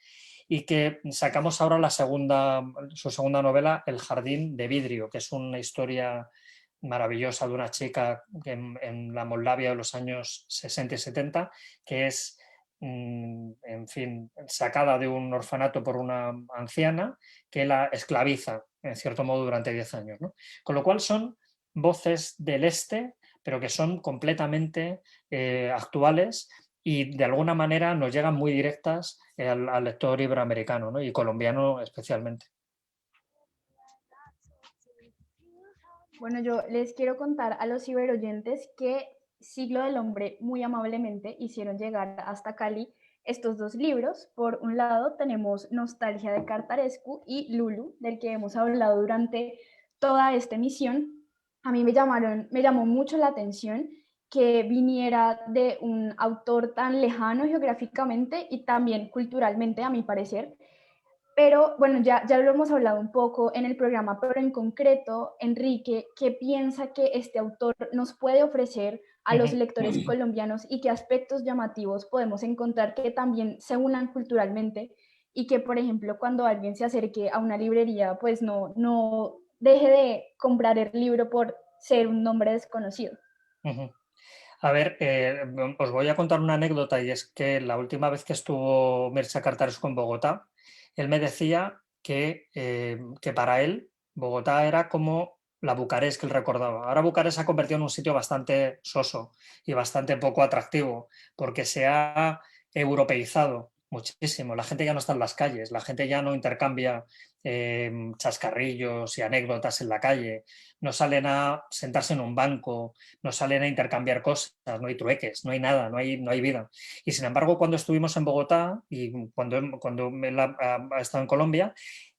Speaker 4: Y que sacamos ahora su segunda novela, El jardín de vidrio, que es una historia maravillosa de una chica que en la Moldavia de los años 60 y 70, que es, en fin, sacada de un orfanato por una anciana que la esclaviza, en cierto modo, durante 10 años, ¿no? Con lo cual son voces del este, pero que son completamente actuales y de alguna manera nos llegan muy directas al lector iberoamericano, ¿no? Y colombiano especialmente.
Speaker 2: Bueno, yo les quiero contar a los ciberoyentes que Siglo del Hombre muy amablemente hicieron llegar hasta Cali estos dos libros. Por un lado tenemos Nostalgia de Cartarescu y Lulu, del que hemos hablado durante toda esta emisión. A mí me llamó mucho la atención que viniera de un autor tan lejano geográficamente y también culturalmente, a mi parecer. Pero bueno, ya lo hemos hablado un poco en el programa, pero en concreto, Enrique, ¿qué piensa que este autor nos puede ofrecer a los lectores colombianos y qué aspectos llamativos podemos encontrar que también se unan culturalmente y que, por ejemplo, cuando alguien se acerque a una librería, pues no deje de comprar el libro por ser un nombre desconocido?
Speaker 4: A ver, os voy a contar una anécdota y es que la última vez que estuvo Mircea Cartarescu en Bogotá, él me decía que para él Bogotá era como la Bucarest que él recordaba. Ahora Bucarest se ha convertido en un sitio bastante soso y bastante poco atractivo porque se ha europeizado muchísimo. La gente ya no está en las calles, la gente ya no intercambia chascarrillos y anécdotas en la calle, no salen a sentarse en un banco, no salen a intercambiar cosas, no hay trueques, no hay nada, no hay vida. Y sin embargo, cuando estuvimos en Bogotá y cuando él ha estado en Colombia,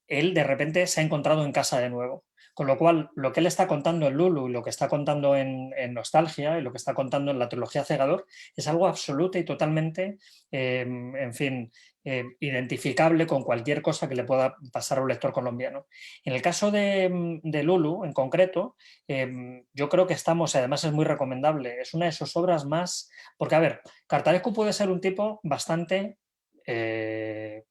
Speaker 4: él de repente se ha encontrado en casa de nuevo. Con lo cual, lo que él está contando en Lulu y lo que está contando en Nostalgia y lo que está contando en la trilogía Cegador es algo absoluto y totalmente, en fin, identificable con cualquier cosa que le pueda pasar a un lector colombiano. En el caso de Lulu, en concreto, yo creo que estamos, además es muy recomendable, es una de sus obras más, porque a ver, Cartarescu puede ser un tipo bastante,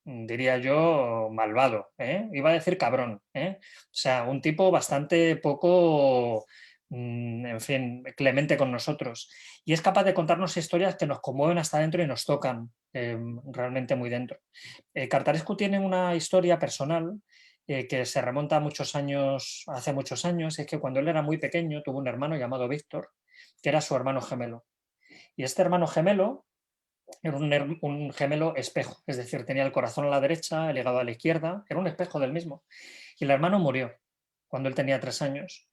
Speaker 4: diría yo, malvado, iba a decir cabrón, o sea, un tipo bastante poco, en fin, clemente con nosotros, y es capaz de contarnos historias que nos conmueven hasta dentro y nos tocan realmente muy dentro. Cartarescu tiene una historia personal que se remonta a muchos años, hace muchos años, es que cuando él era muy pequeño tuvo un hermano llamado Víctor, que era su hermano gemelo. Y este hermano gemelo era un gemelo espejo, es decir, tenía el corazón a la derecha, el hígado a la izquierda, era un espejo del mismo. Y el hermano murió cuando él tenía 3 años.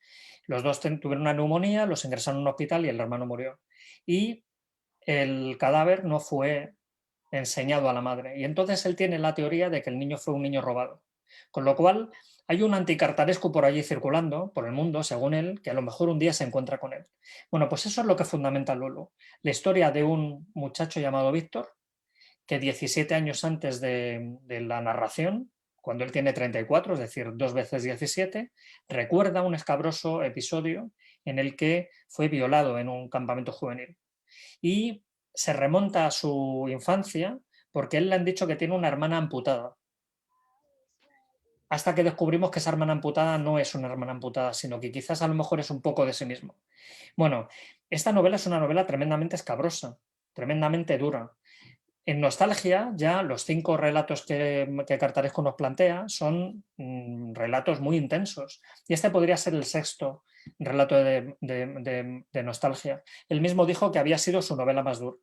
Speaker 4: Los dos tuvieron una neumonía, los ingresaron a un hospital y el hermano murió. Y el cadáver no fue enseñado a la madre. Y entonces él tiene la teoría de que el niño fue un niño robado. Con lo cual hay un anticartarescu por allí circulando, por el mundo, según él, que a lo mejor un día se encuentra con él. Bueno, pues eso es lo que fundamenta Lulu. La historia de un muchacho llamado Víctor, que 17 años antes de la narración, cuando él tiene 34, es decir, 2 veces 17, recuerda un escabroso episodio en el que fue violado en un campamento juvenil. Y se remonta a su infancia porque él le han dicho que tiene una hermana amputada. Hasta que descubrimos que esa hermana amputada no es una hermana amputada, sino que quizás a lo mejor es un poco de sí mismo. Bueno, esta novela es una novela tremendamente escabrosa, tremendamente dura. En Nostalgia, ya los 5 relatos que Cartarescu nos plantea son relatos muy intensos. Y este podría ser el 6º relato de Nostalgia. Él mismo dijo que había sido su novela más dura.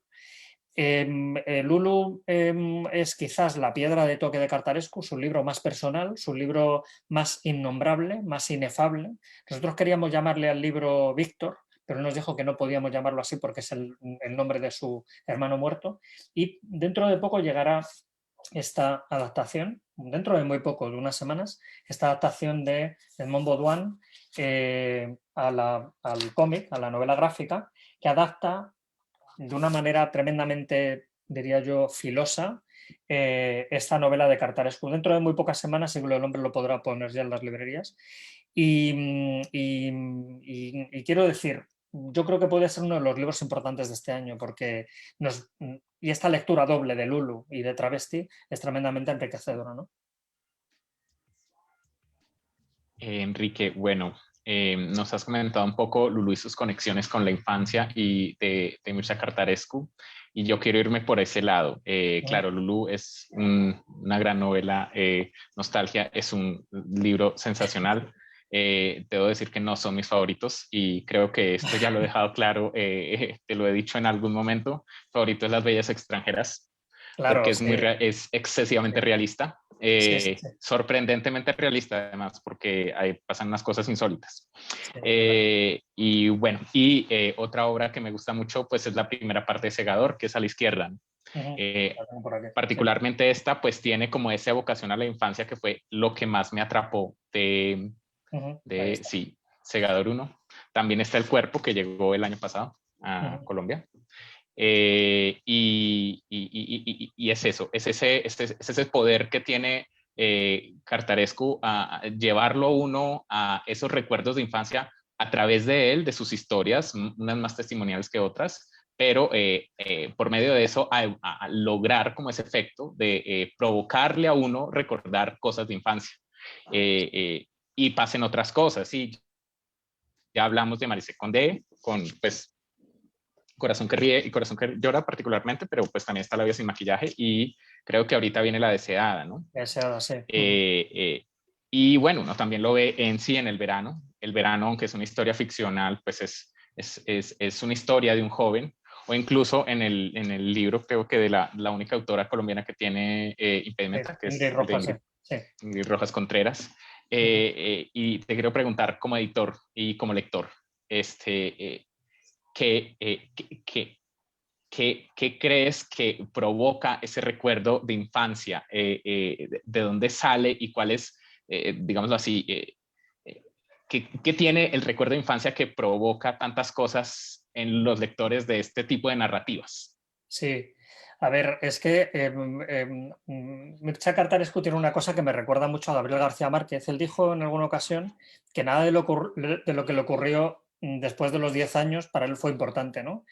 Speaker 4: Lulu es quizás la piedra de toque de Cartarescu, su libro más personal, su libro más innombrable, más inefable. Nosotros queríamos llamarle al libro Víctor, pero nos dijo que no podíamos llamarlo así porque es el nombre de su hermano muerto. Y dentro de poco llegará esta adaptación, dentro de muy poco, de unas semanas, esta adaptación de Edmond Baudouin al cómic, a la novela gráfica, que adapta de una manera tremendamente, diría yo, filosa, esta novela de Cartarescu. Dentro de muy pocas semanas Siglo del Hombre lo podrá poner ya en las librerías. Y quiero decir, yo creo que puede ser uno de los libros importantes de este año, porque y esta lectura doble de Lulu y de Travesti es tremendamente enriquecedora, ¿no?
Speaker 3: Enrique, bueno, nos has comentado un poco, Lulú, y sus conexiones con la infancia y de Mircea Cartarescu, y yo quiero irme por ese lado. Claro, Lulú es una gran novela, Nostalgia es un libro sensacional. Debo decir que no son mis favoritos y creo que esto ya lo he dejado claro, te lo he dicho en algún momento, favorito es Las Bellas Extranjeras,
Speaker 4: Claro,
Speaker 3: porque
Speaker 4: sí,
Speaker 3: es excesivamente realista,
Speaker 4: sí, sí, sí.
Speaker 3: sorprendentemente realista además, porque ahí pasan unas cosas insólitas.
Speaker 4: Sí,
Speaker 3: Y bueno, y otra obra que me gusta mucho, pues es la primera parte de Segador, que es A la izquierda.
Speaker 4: la tengo por aquí, sí.
Speaker 3: Particularmente esta, pues tiene como esa evocación a la infancia que fue lo que más me atrapó
Speaker 4: Ahí está.
Speaker 3: sí, Segador 1. También está El cuerpo, que llegó el año pasado a Colombia. Y es eso, es ese poder que tiene Cartarescu a llevarlo uno a esos recuerdos de infancia a través de él, de sus historias, unas más testimoniales que otras, pero por medio de eso a lograr como ese efecto de provocarle a uno recordar cosas de infancia. Y pasen otras cosas, y ya hablamos de Marisé Condé, con pues Corazón que ríe y Corazón que llora particularmente, pero pues también está La vida sin maquillaje y creo que ahorita viene La deseada, ¿no?
Speaker 4: Deseada, sí.
Speaker 3: Y bueno, uno también lo ve en sí en el verano, aunque es una historia ficcional, pues es una historia de un joven, o incluso en el libro creo que de la única autora colombiana que tiene impedimenta, que es
Speaker 4: Ingrid Rojas,
Speaker 3: de
Speaker 4: sí.
Speaker 3: Ingrid Rojas Contreras. Y te quiero preguntar como editor y como lector, ¿qué, qué crees que provoca ese recuerdo de infancia? ¿De dónde sale y cuál es, digámoslo así, qué tiene el recuerdo de infancia que provoca tantas cosas en los lectores de este tipo de narrativas?
Speaker 4: Sí, a ver, es que Mircea Cartarescu tiene una cosa que me recuerda mucho a Gabriel García Márquez. Él dijo en alguna ocasión que nada de lo que le ocurrió después de los 10 años para él fue importante, ¿no?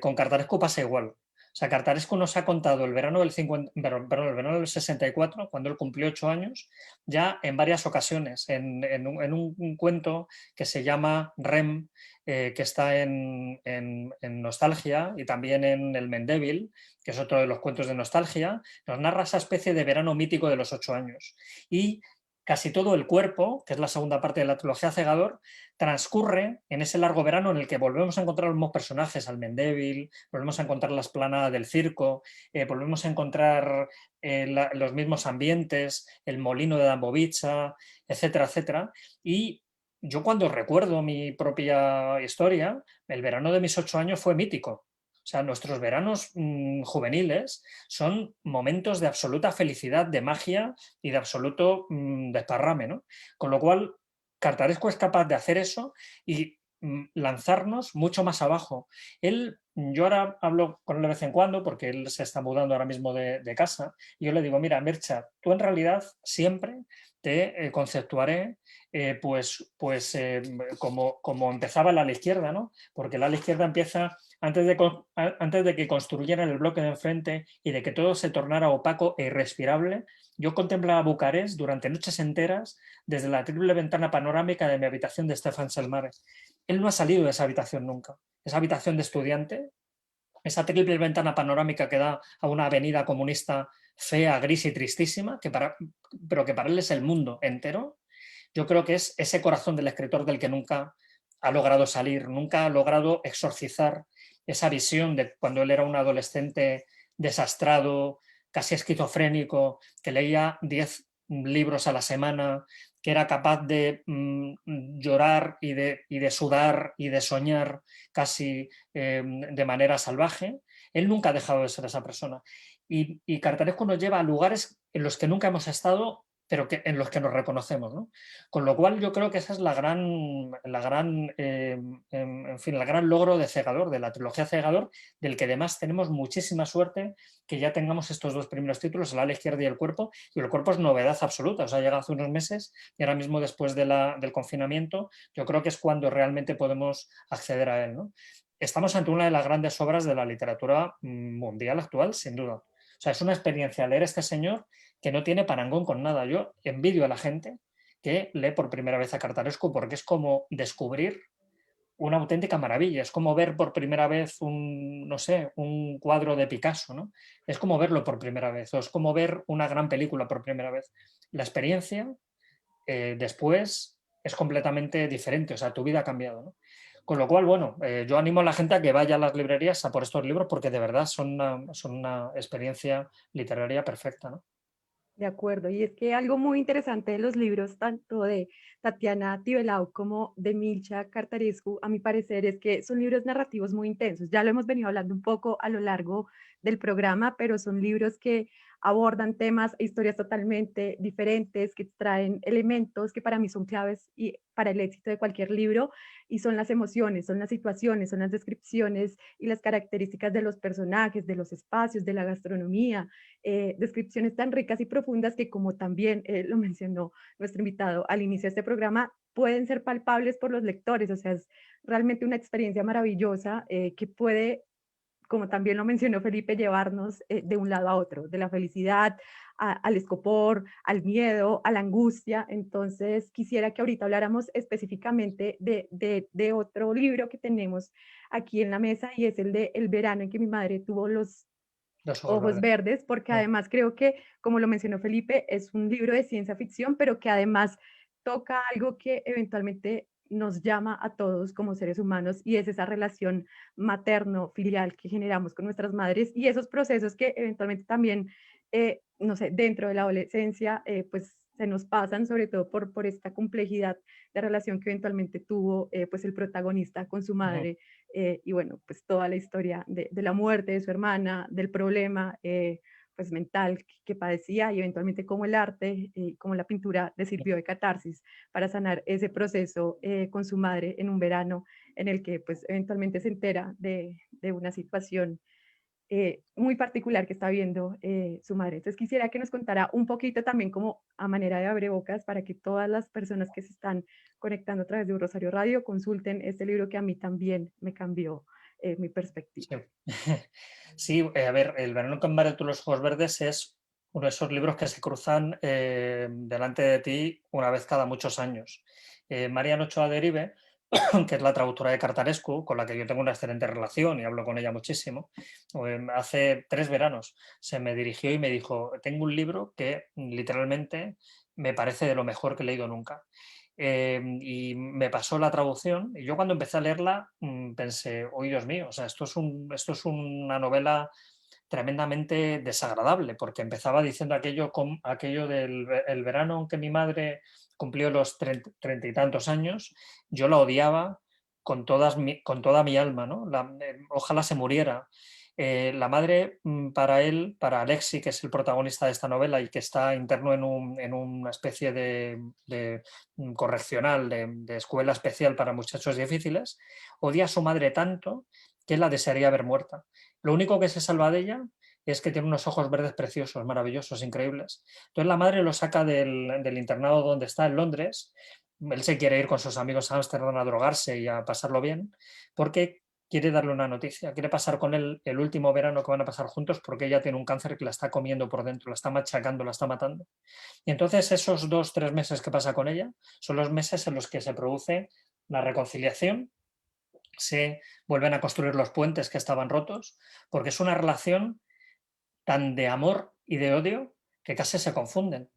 Speaker 4: Con Cartarescu pasa igual. O sea, Cartarescu nos ha contado el verano del 64, cuando él cumplió 8 años, ya en varias ocasiones, en un cuento que se llama Rem, que está en Nostalgia y también en El Mendébil, que es otro de los cuentos de Nostalgia, nos narra esa especie de verano mítico de los 8 años. Y casi todo el cuerpo, que es la segunda parte de la trilogía Cegador, transcurre en ese largo verano en el que volvemos a encontrar los mismos personajes, al Mendébil, volvemos a encontrar la esplanada del circo, volvemos a encontrar los mismos ambientes, el molino de Dambovicha, etcétera, etcétera. Y yo cuando recuerdo mi propia historia, el verano de mis 8 años fue mítico. O sea, nuestros veranos juveniles son momentos de absoluta felicidad, de magia y de absoluto desparrame, ¿no? Con lo cual, Cartarescu es capaz de hacer eso y lanzarnos mucho más abajo. Yo ahora hablo con él de vez en cuando porque él se está mudando ahora mismo de casa y yo le digo, mira, Mircea, tú en realidad siempre te conceptuaré como empezaba el ala izquierda, ¿no? Porque el ala izquierda empieza antes de que construyeran el bloque de enfrente y de que todo se tornara opaco e irrespirable. Yo contemplaba Bucarest durante noches enteras desde la triple ventana panorámica de mi habitación de Stefan Selmare. Él no ha salido de esa habitación nunca. Esa habitación de estudiante, esa triple ventana panorámica que da a una avenida comunista fea, gris y tristísima, pero que para él es el mundo entero. Yo creo que es ese corazón del escritor del que nunca ha logrado salir, nunca ha logrado exorcizar esa visión de cuando él era un adolescente desastrado, casi esquizofrénico, que leía 10 libros a la semana, que era capaz de llorar y de sudar y de soñar casi de manera salvaje. Él nunca ha dejado de ser esa persona. Y Cartarescu nos lleva a lugares en los que nunca hemos estado pero en los que nos reconocemos, ¿no? Con lo cual yo creo que esa es en fin, el gran logro de Cegador, de la trilogía Cegador, del que además tenemos muchísima suerte que ya tengamos estos dos primeros títulos, El ala izquierda y El cuerpo, y El cuerpo es novedad absoluta, o sea, llega hace unos meses y ahora mismo después del confinamiento, yo creo que es cuando realmente podemos acceder a él, ¿no? Estamos ante una de las grandes obras de la literatura mundial actual, sin duda. O sea, es una experiencia leer a este señor que no tiene parangón con nada. Yo envidio a la gente que lee por primera vez a Cartarescu porque es como descubrir una auténtica maravilla. Es como ver por primera vez no sé, un cuadro de Picasso, ¿no? Es como verlo por primera vez, o es como ver una gran película por primera vez. La experiencia después es completamente diferente, o sea, tu vida ha cambiado, ¿no? Con lo cual, bueno, yo animo a la gente a que vaya a las librerías a por estos libros porque de verdad son una experiencia literaria perfecta, ¿no?
Speaker 1: De acuerdo, y es que algo muy interesante de los libros, tanto de Tatiana Tibelau como de Milcha Cartarescu, a mi parecer, es que son libros narrativos muy intensos. Ya lo hemos venido hablando un poco a lo largo del programa, pero son libros que abordan temas e historias totalmente diferentes, que traen elementos que para mí son claves y para el éxito de cualquier libro, y son las emociones, son las situaciones, son las descripciones y las características de los personajes, de los espacios, de la gastronomía, descripciones tan ricas y profundas que, como también lo mencionó nuestro invitado al inicio de este programa, pueden ser palpables por los lectores. O sea, es realmente una experiencia maravillosa que puede, como también lo mencionó Felipe, llevarnos de un lado a otro, de la felicidad al escopor, al miedo, a la angustia. Entonces, quisiera que ahorita habláramos específicamente de otro libro que tenemos aquí en la mesa, y es el de El verano en que mi madre tuvo los
Speaker 4: Los ojos
Speaker 1: ojos
Speaker 4: verdes.
Speaker 1: verdes, porque además creo que, como lo mencionó Felipe, es un libro de ciencia ficción, pero que además toca algo que eventualmente nos llama a todos como seres humanos, y es esa relación materno-filial que generamos con nuestras madres, y esos procesos que eventualmente también, no sé, dentro de la adolescencia, pues se nos pasan, sobre todo por esta complejidad de relación que eventualmente tuvo pues el protagonista con su madre, y bueno, pues toda la historia de la muerte de su hermana, del problema pues mental que padecía, y eventualmente cómo el arte, cómo la pintura le sirvió de catarsis para sanar ese proceso con su madre en un verano en el que pues eventualmente se entera de una situación muy particular que está viendo su madre. Entonces quisiera que nos contara un poquito también, como a manera de abrebocas, para que todas las personas que se están conectando a través de Un Rosario Radio consulten este libro que a mí también me cambió mi perspectiva.
Speaker 4: Sí, sí, a ver, El verano que embare tú los ojos verdes es uno de esos libros que se cruzan delante de ti una vez cada muchos años. Marian Ochoa Derive, que es la traductora de Cartarescu, con la que yo tengo una excelente relación y hablo con ella muchísimo, hace 3 veranos se me dirigió y me dijo: tengo un libro que literalmente me parece de lo mejor que he leído nunca. Y me pasó la traducción y yo cuando empecé a leerla pensé: oh Dios mío, o sea, esto es una novela tremendamente desagradable, porque empezaba diciendo aquello del el verano en que mi madre cumplió los 30 y tantos años, yo la odiaba con toda mi alma, ¿no? Ojalá se muriera. La madre, para él, para Alexi, que es el protagonista de esta novela y que está interno en una especie de correccional, de escuela especial para muchachos difíciles, odia a su madre tanto que la desearía ver muerta. Lo único que se salva de ella es que tiene unos ojos verdes preciosos, maravillosos, increíbles. Entonces la madre lo saca del internado donde está, en Londres. Él se quiere ir con sus amigos a Ámsterdam a drogarse y a pasarlo bien, porque quiere darle una noticia, quiere pasar con él el último verano que van a pasar juntos, porque ella tiene un cáncer que la está comiendo por dentro, la está machacando, la está matando. Y entonces esos 2, 3 meses que pasa con ella son los meses en los que se produce la reconciliación, se vuelven a construir los puentes que estaban rotos, porque es una relación tan de amor y de odio que casi se confunden.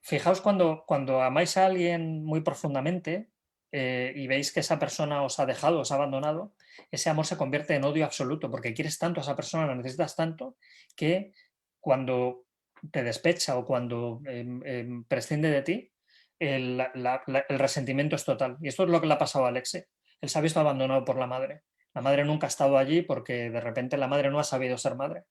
Speaker 4: Fijaos cuando amáis a alguien muy profundamente y veis que esa persona os ha dejado, os ha abandonado, ese amor se convierte en odio absoluto, porque quieres tanto a esa persona, la necesitas tanto, que cuando te despecha o cuando prescinde de ti, el resentimiento es total. Y esto es lo que le ha pasado a Alexei. Él se ha visto abandonado por la madre. La madre nunca ha estado allí porque de repente la madre no ha sabido ser madre.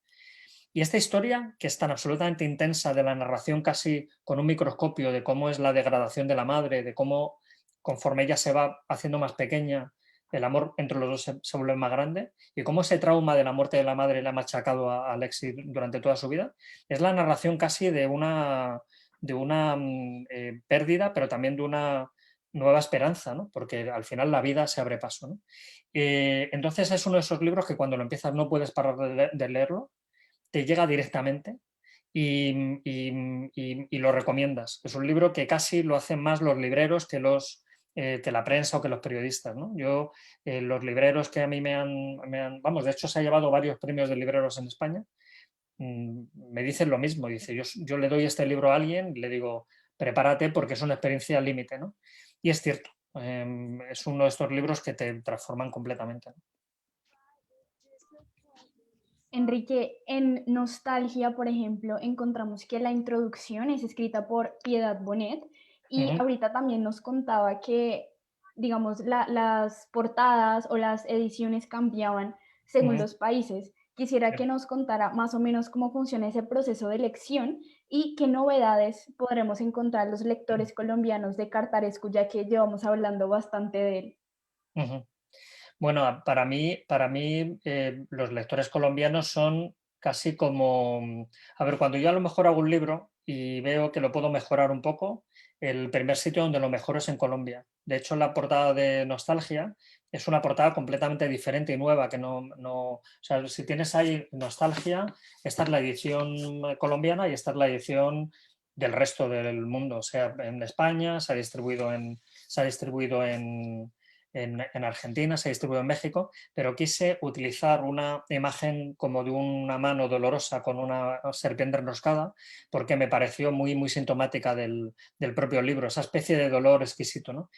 Speaker 4: Y esta historia, que es tan absolutamente intensa, de la narración casi con un microscopio de cómo es la degradación de la madre, de cómo conforme ella se va haciendo más pequeña, el amor entre los dos se vuelve más grande, y cómo ese trauma de la muerte de la madre le ha machacado a Alexis durante toda su vida, es la narración casi de una pérdida, pero también de una nueva esperanza, ¿no? Porque al final la vida se abre paso, ¿no? Entonces es uno de esos libros que cuando lo empiezas no puedes parar de leerlo, te llega directamente y lo recomiendas. Es un libro que casi lo hacen más los libreros que la prensa o que los periodistas, ¿no? Yo, los libreros que a mí vamos, de hecho se ha llevado varios premios de libreros en España, me dicen lo mismo. Dice, yo le doy este libro a alguien y le digo, prepárate porque es una experiencia límite, ¿no? Y es cierto, es uno de estos libros que te transforman completamente, ¿no?
Speaker 2: Enrique, en Nostalgia, por ejemplo, encontramos que la introducción es escrita por Piedad Bonet y ahorita también nos contaba que, digamos, las portadas o las ediciones cambiaban según los países. Quisiera que nos contara más o menos cómo funciona ese proceso de elección y qué novedades podremos encontrar los lectores colombianos de Cartarescu, ya que llevamos hablando bastante de él.
Speaker 4: Bueno, para mí los lectores colombianos son casi como, a ver, cuando yo a lo mejor hago un libro y veo que lo puedo mejorar un poco, el primer sitio donde lo mejoro es en Colombia. De hecho, la portada de Nostalgia es una portada completamente diferente y nueva, que o sea, si tienes ahí Nostalgia, esta es la edición colombiana y esta es la edición del resto del mundo. O sea, en España se ha distribuido en Argentina, se distribuye en México, pero quise utilizar una imagen como de una mano dolorosa con una serpiente enroscada, porque me pareció muy, muy sintomática del propio libro, esa especie de dolor exquisito, ¿no?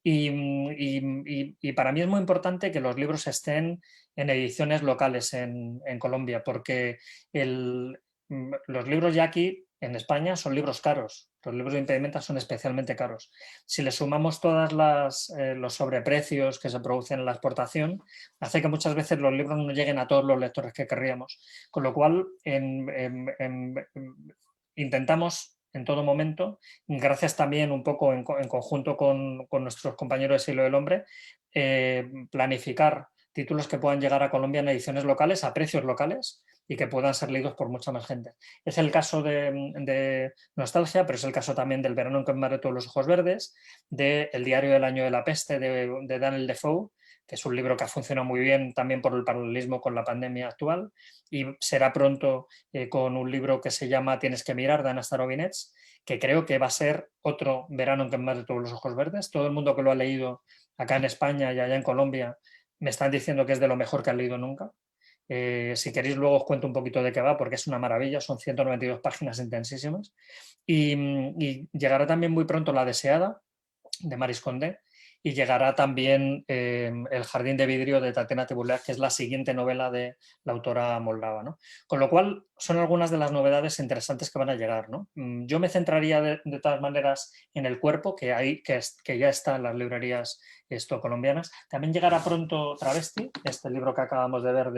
Speaker 4: Y para mí es muy importante que los libros estén en ediciones locales en Colombia, porque los libros ya aquí en España son libros caros. Los libros de impedimenta son especialmente caros. Si le sumamos todos los sobreprecios que se producen en la exportación, hace que muchas veces los libros no lleguen a todos los lectores que querríamos. Con lo cual, intentamos en todo momento, gracias también un poco en conjunto con nuestros compañeros de Siglo del Hombre, planificar títulos que puedan llegar a Colombia en ediciones locales, a precios locales, y que puedan ser leídos por mucha más gente. Es el caso de Nostalgia, pero es el caso también del Verano en que me todos los ojos verdes, de El diario del año de la peste de Daniel Defoe, que es un libro que ha funcionado muy bien también por el paralelismo con la pandemia actual, y será pronto con un libro que se llama Tienes que mirar, de Ana Starobinets, que creo que va a ser otro Verano en que me todos los ojos verdes. Todo el mundo que lo ha leído acá en España y allá en Colombia me están diciendo que es de lo mejor que han leído nunca. Si queréis luego os cuento un poquito de qué va, porque es una maravilla, son 192 páginas intensísimas. Y llegará también muy pronto La deseada, de Maris Condé, y llegará también El jardín de vidrio, de Tatiana Tebulev, que es la siguiente novela de la autora moldava, ¿no? Con lo cual son algunas de las novedades interesantes que van a llegar, ¿no? Yo me centraría de todas maneras en El cuerpo, que ya está en las librerías colombianas. También llegará pronto Travesti, este libro que acabamos de ver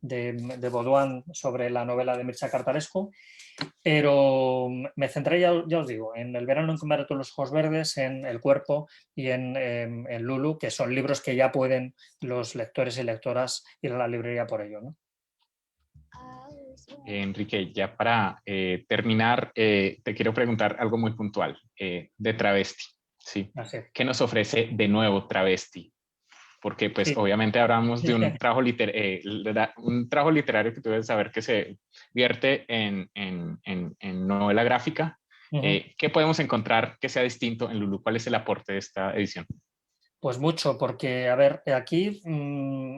Speaker 4: de Baudouin sobre la novela de Mircea Cartarescu, pero me centré, ya os digo, en El verano en que me todos los ojos verdes, en El cuerpo y en Lulu, que son libros que ya pueden los lectores y lectoras ir a la librería por ello, ¿no?
Speaker 3: Enrique, ya para terminar, te quiero preguntar algo muy puntual de Travesti. ¿Sí? ¿Qué nos ofrece de nuevo Travesti? Porque pues sí, obviamente hablamos de un trabajo, literario que tú debes saber que se vierte en novela gráfica. ¿Qué podemos encontrar que sea distinto en Lulu? ¿Cuál es el aporte de esta edición?
Speaker 4: Pues mucho, porque, a ver, aquí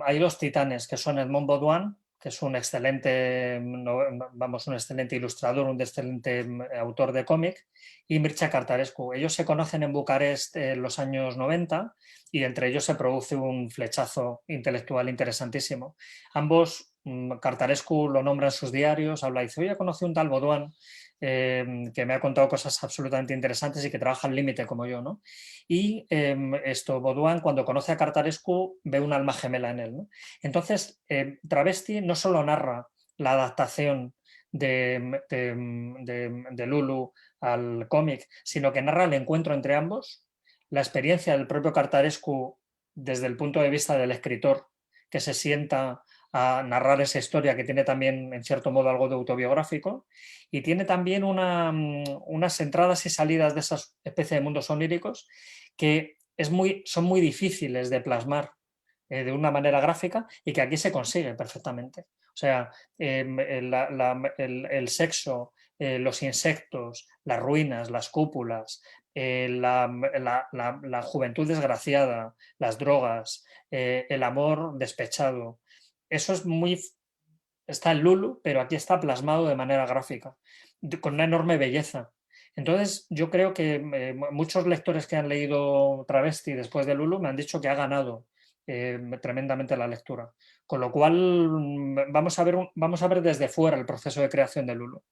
Speaker 4: hay dos titanes, que son Edmond Baudouin, que es un excelente ilustrador, un excelente autor de cómic, y Mircea Cartarescu. Ellos se conocen en Bucarest en los años 90 y entre ellos se produce un flechazo intelectual interesantísimo. Ambos, Cartarescu lo nombra en sus diarios, habla y dice, oye, conocí un tal Baudouin que me ha contado cosas absolutamente interesantes y que trabaja al límite como yo, ¿no? Y Baudouin, cuando conoce a Cartarescu, ve un alma gemela en él, ¿no? Entonces, Travesti no solo narra la adaptación de Lulu al cómic, sino que narra el encuentro entre ambos, la experiencia del propio Cartarescu desde el punto de vista del escritor, que se sienta a narrar esa historia que tiene también, en cierto modo, algo de autobiográfico, y tiene también unas entradas y salidas de esa especie de mundos oníricos que son muy difíciles de plasmar de una manera gráfica y que aquí se consigue perfectamente. O sea, el sexo, los insectos, las ruinas, las cúpulas, la juventud desgraciada, las drogas, el amor despechado. Eso está en Lulu, pero aquí está plasmado de manera gráfica, con una enorme belleza. Entonces, yo creo que muchos lectores que han leído Travesti después de Lulu me han dicho que ha ganado tremendamente la lectura. Con lo cual, vamos a ver desde fuera el proceso de creación de Lulu.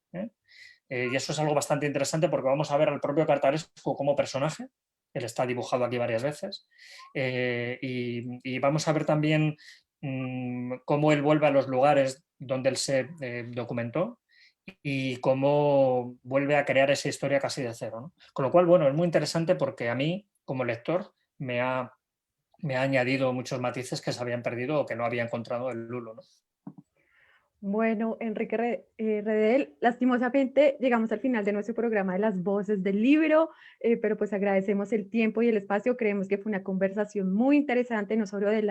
Speaker 4: Y eso es algo bastante interesante porque vamos a ver al propio Cartarescu como personaje. Él está dibujado aquí varias veces. Y vamos a ver también cómo él vuelve a los lugares donde él se documentó y cómo vuelve a crear esa historia casi de cero, ¿no? Con lo cual, bueno, es muy interesante porque a mí, como lector, me ha añadido muchos matices que se habían perdido o que no había encontrado en Lulu, ¿no?
Speaker 1: Bueno, Enrique Redel, lastimosamente llegamos al final de nuestro programa de las voces del libro, pero pues agradecemos el tiempo y el espacio. Creemos que fue una conversación muy interesante, no solo de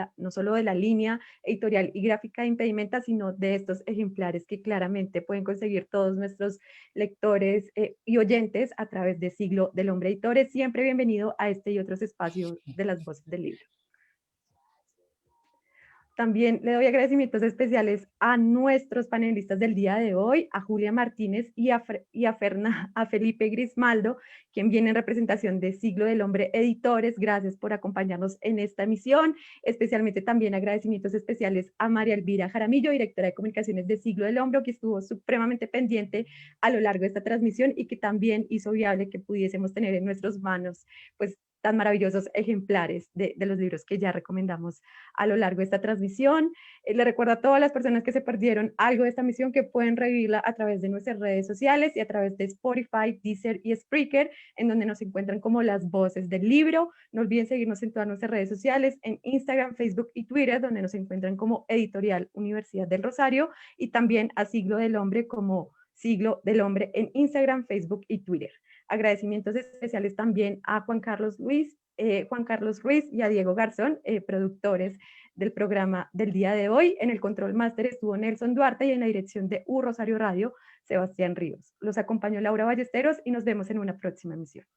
Speaker 1: la línea editorial y gráfica de Impedimenta, sino de estos ejemplares que claramente pueden conseguir todos nuestros lectores y oyentes a través de Siglo del Hombre Editores. Siempre bienvenido a este y otros espacios de las voces del libro. También le doy agradecimientos especiales a nuestros panelistas del día de hoy, a Julia Martínez y a Felipe Grismaldo, quien viene en representación de Siglo del Hombre Editores. Gracias por acompañarnos en esta emisión. Especialmente también agradecimientos especiales a María Elvira Jaramillo, directora de comunicaciones de Siglo del Hombre, que estuvo supremamente pendiente a lo largo de esta transmisión y que también hizo viable que pudiésemos tener en nuestras manos pues tan maravillosos ejemplares de los libros que ya recomendamos a lo largo de esta transmisión. Le recuerdo a todas las personas que se perdieron algo de esta misión que pueden revivirla a través de nuestras redes sociales y a través de Spotify, Deezer y Spreaker, en donde nos encuentran como Las Voces del Libro. No olviden seguirnos en todas nuestras redes sociales, en Instagram, Facebook y Twitter, donde nos encuentran como Editorial Universidad del Rosario, y también a Siglo del Hombre como Siglo del Hombre en Instagram, Facebook y Twitter. Agradecimientos especiales también a Juan Carlos Ruiz y a Diego Garzón, productores del programa del día de hoy. En el control máster estuvo Nelson Duarte y en la dirección de Rosario Radio, Sebastián Ríos. Los acompañó Laura Ballesteros y nos vemos en una próxima emisión.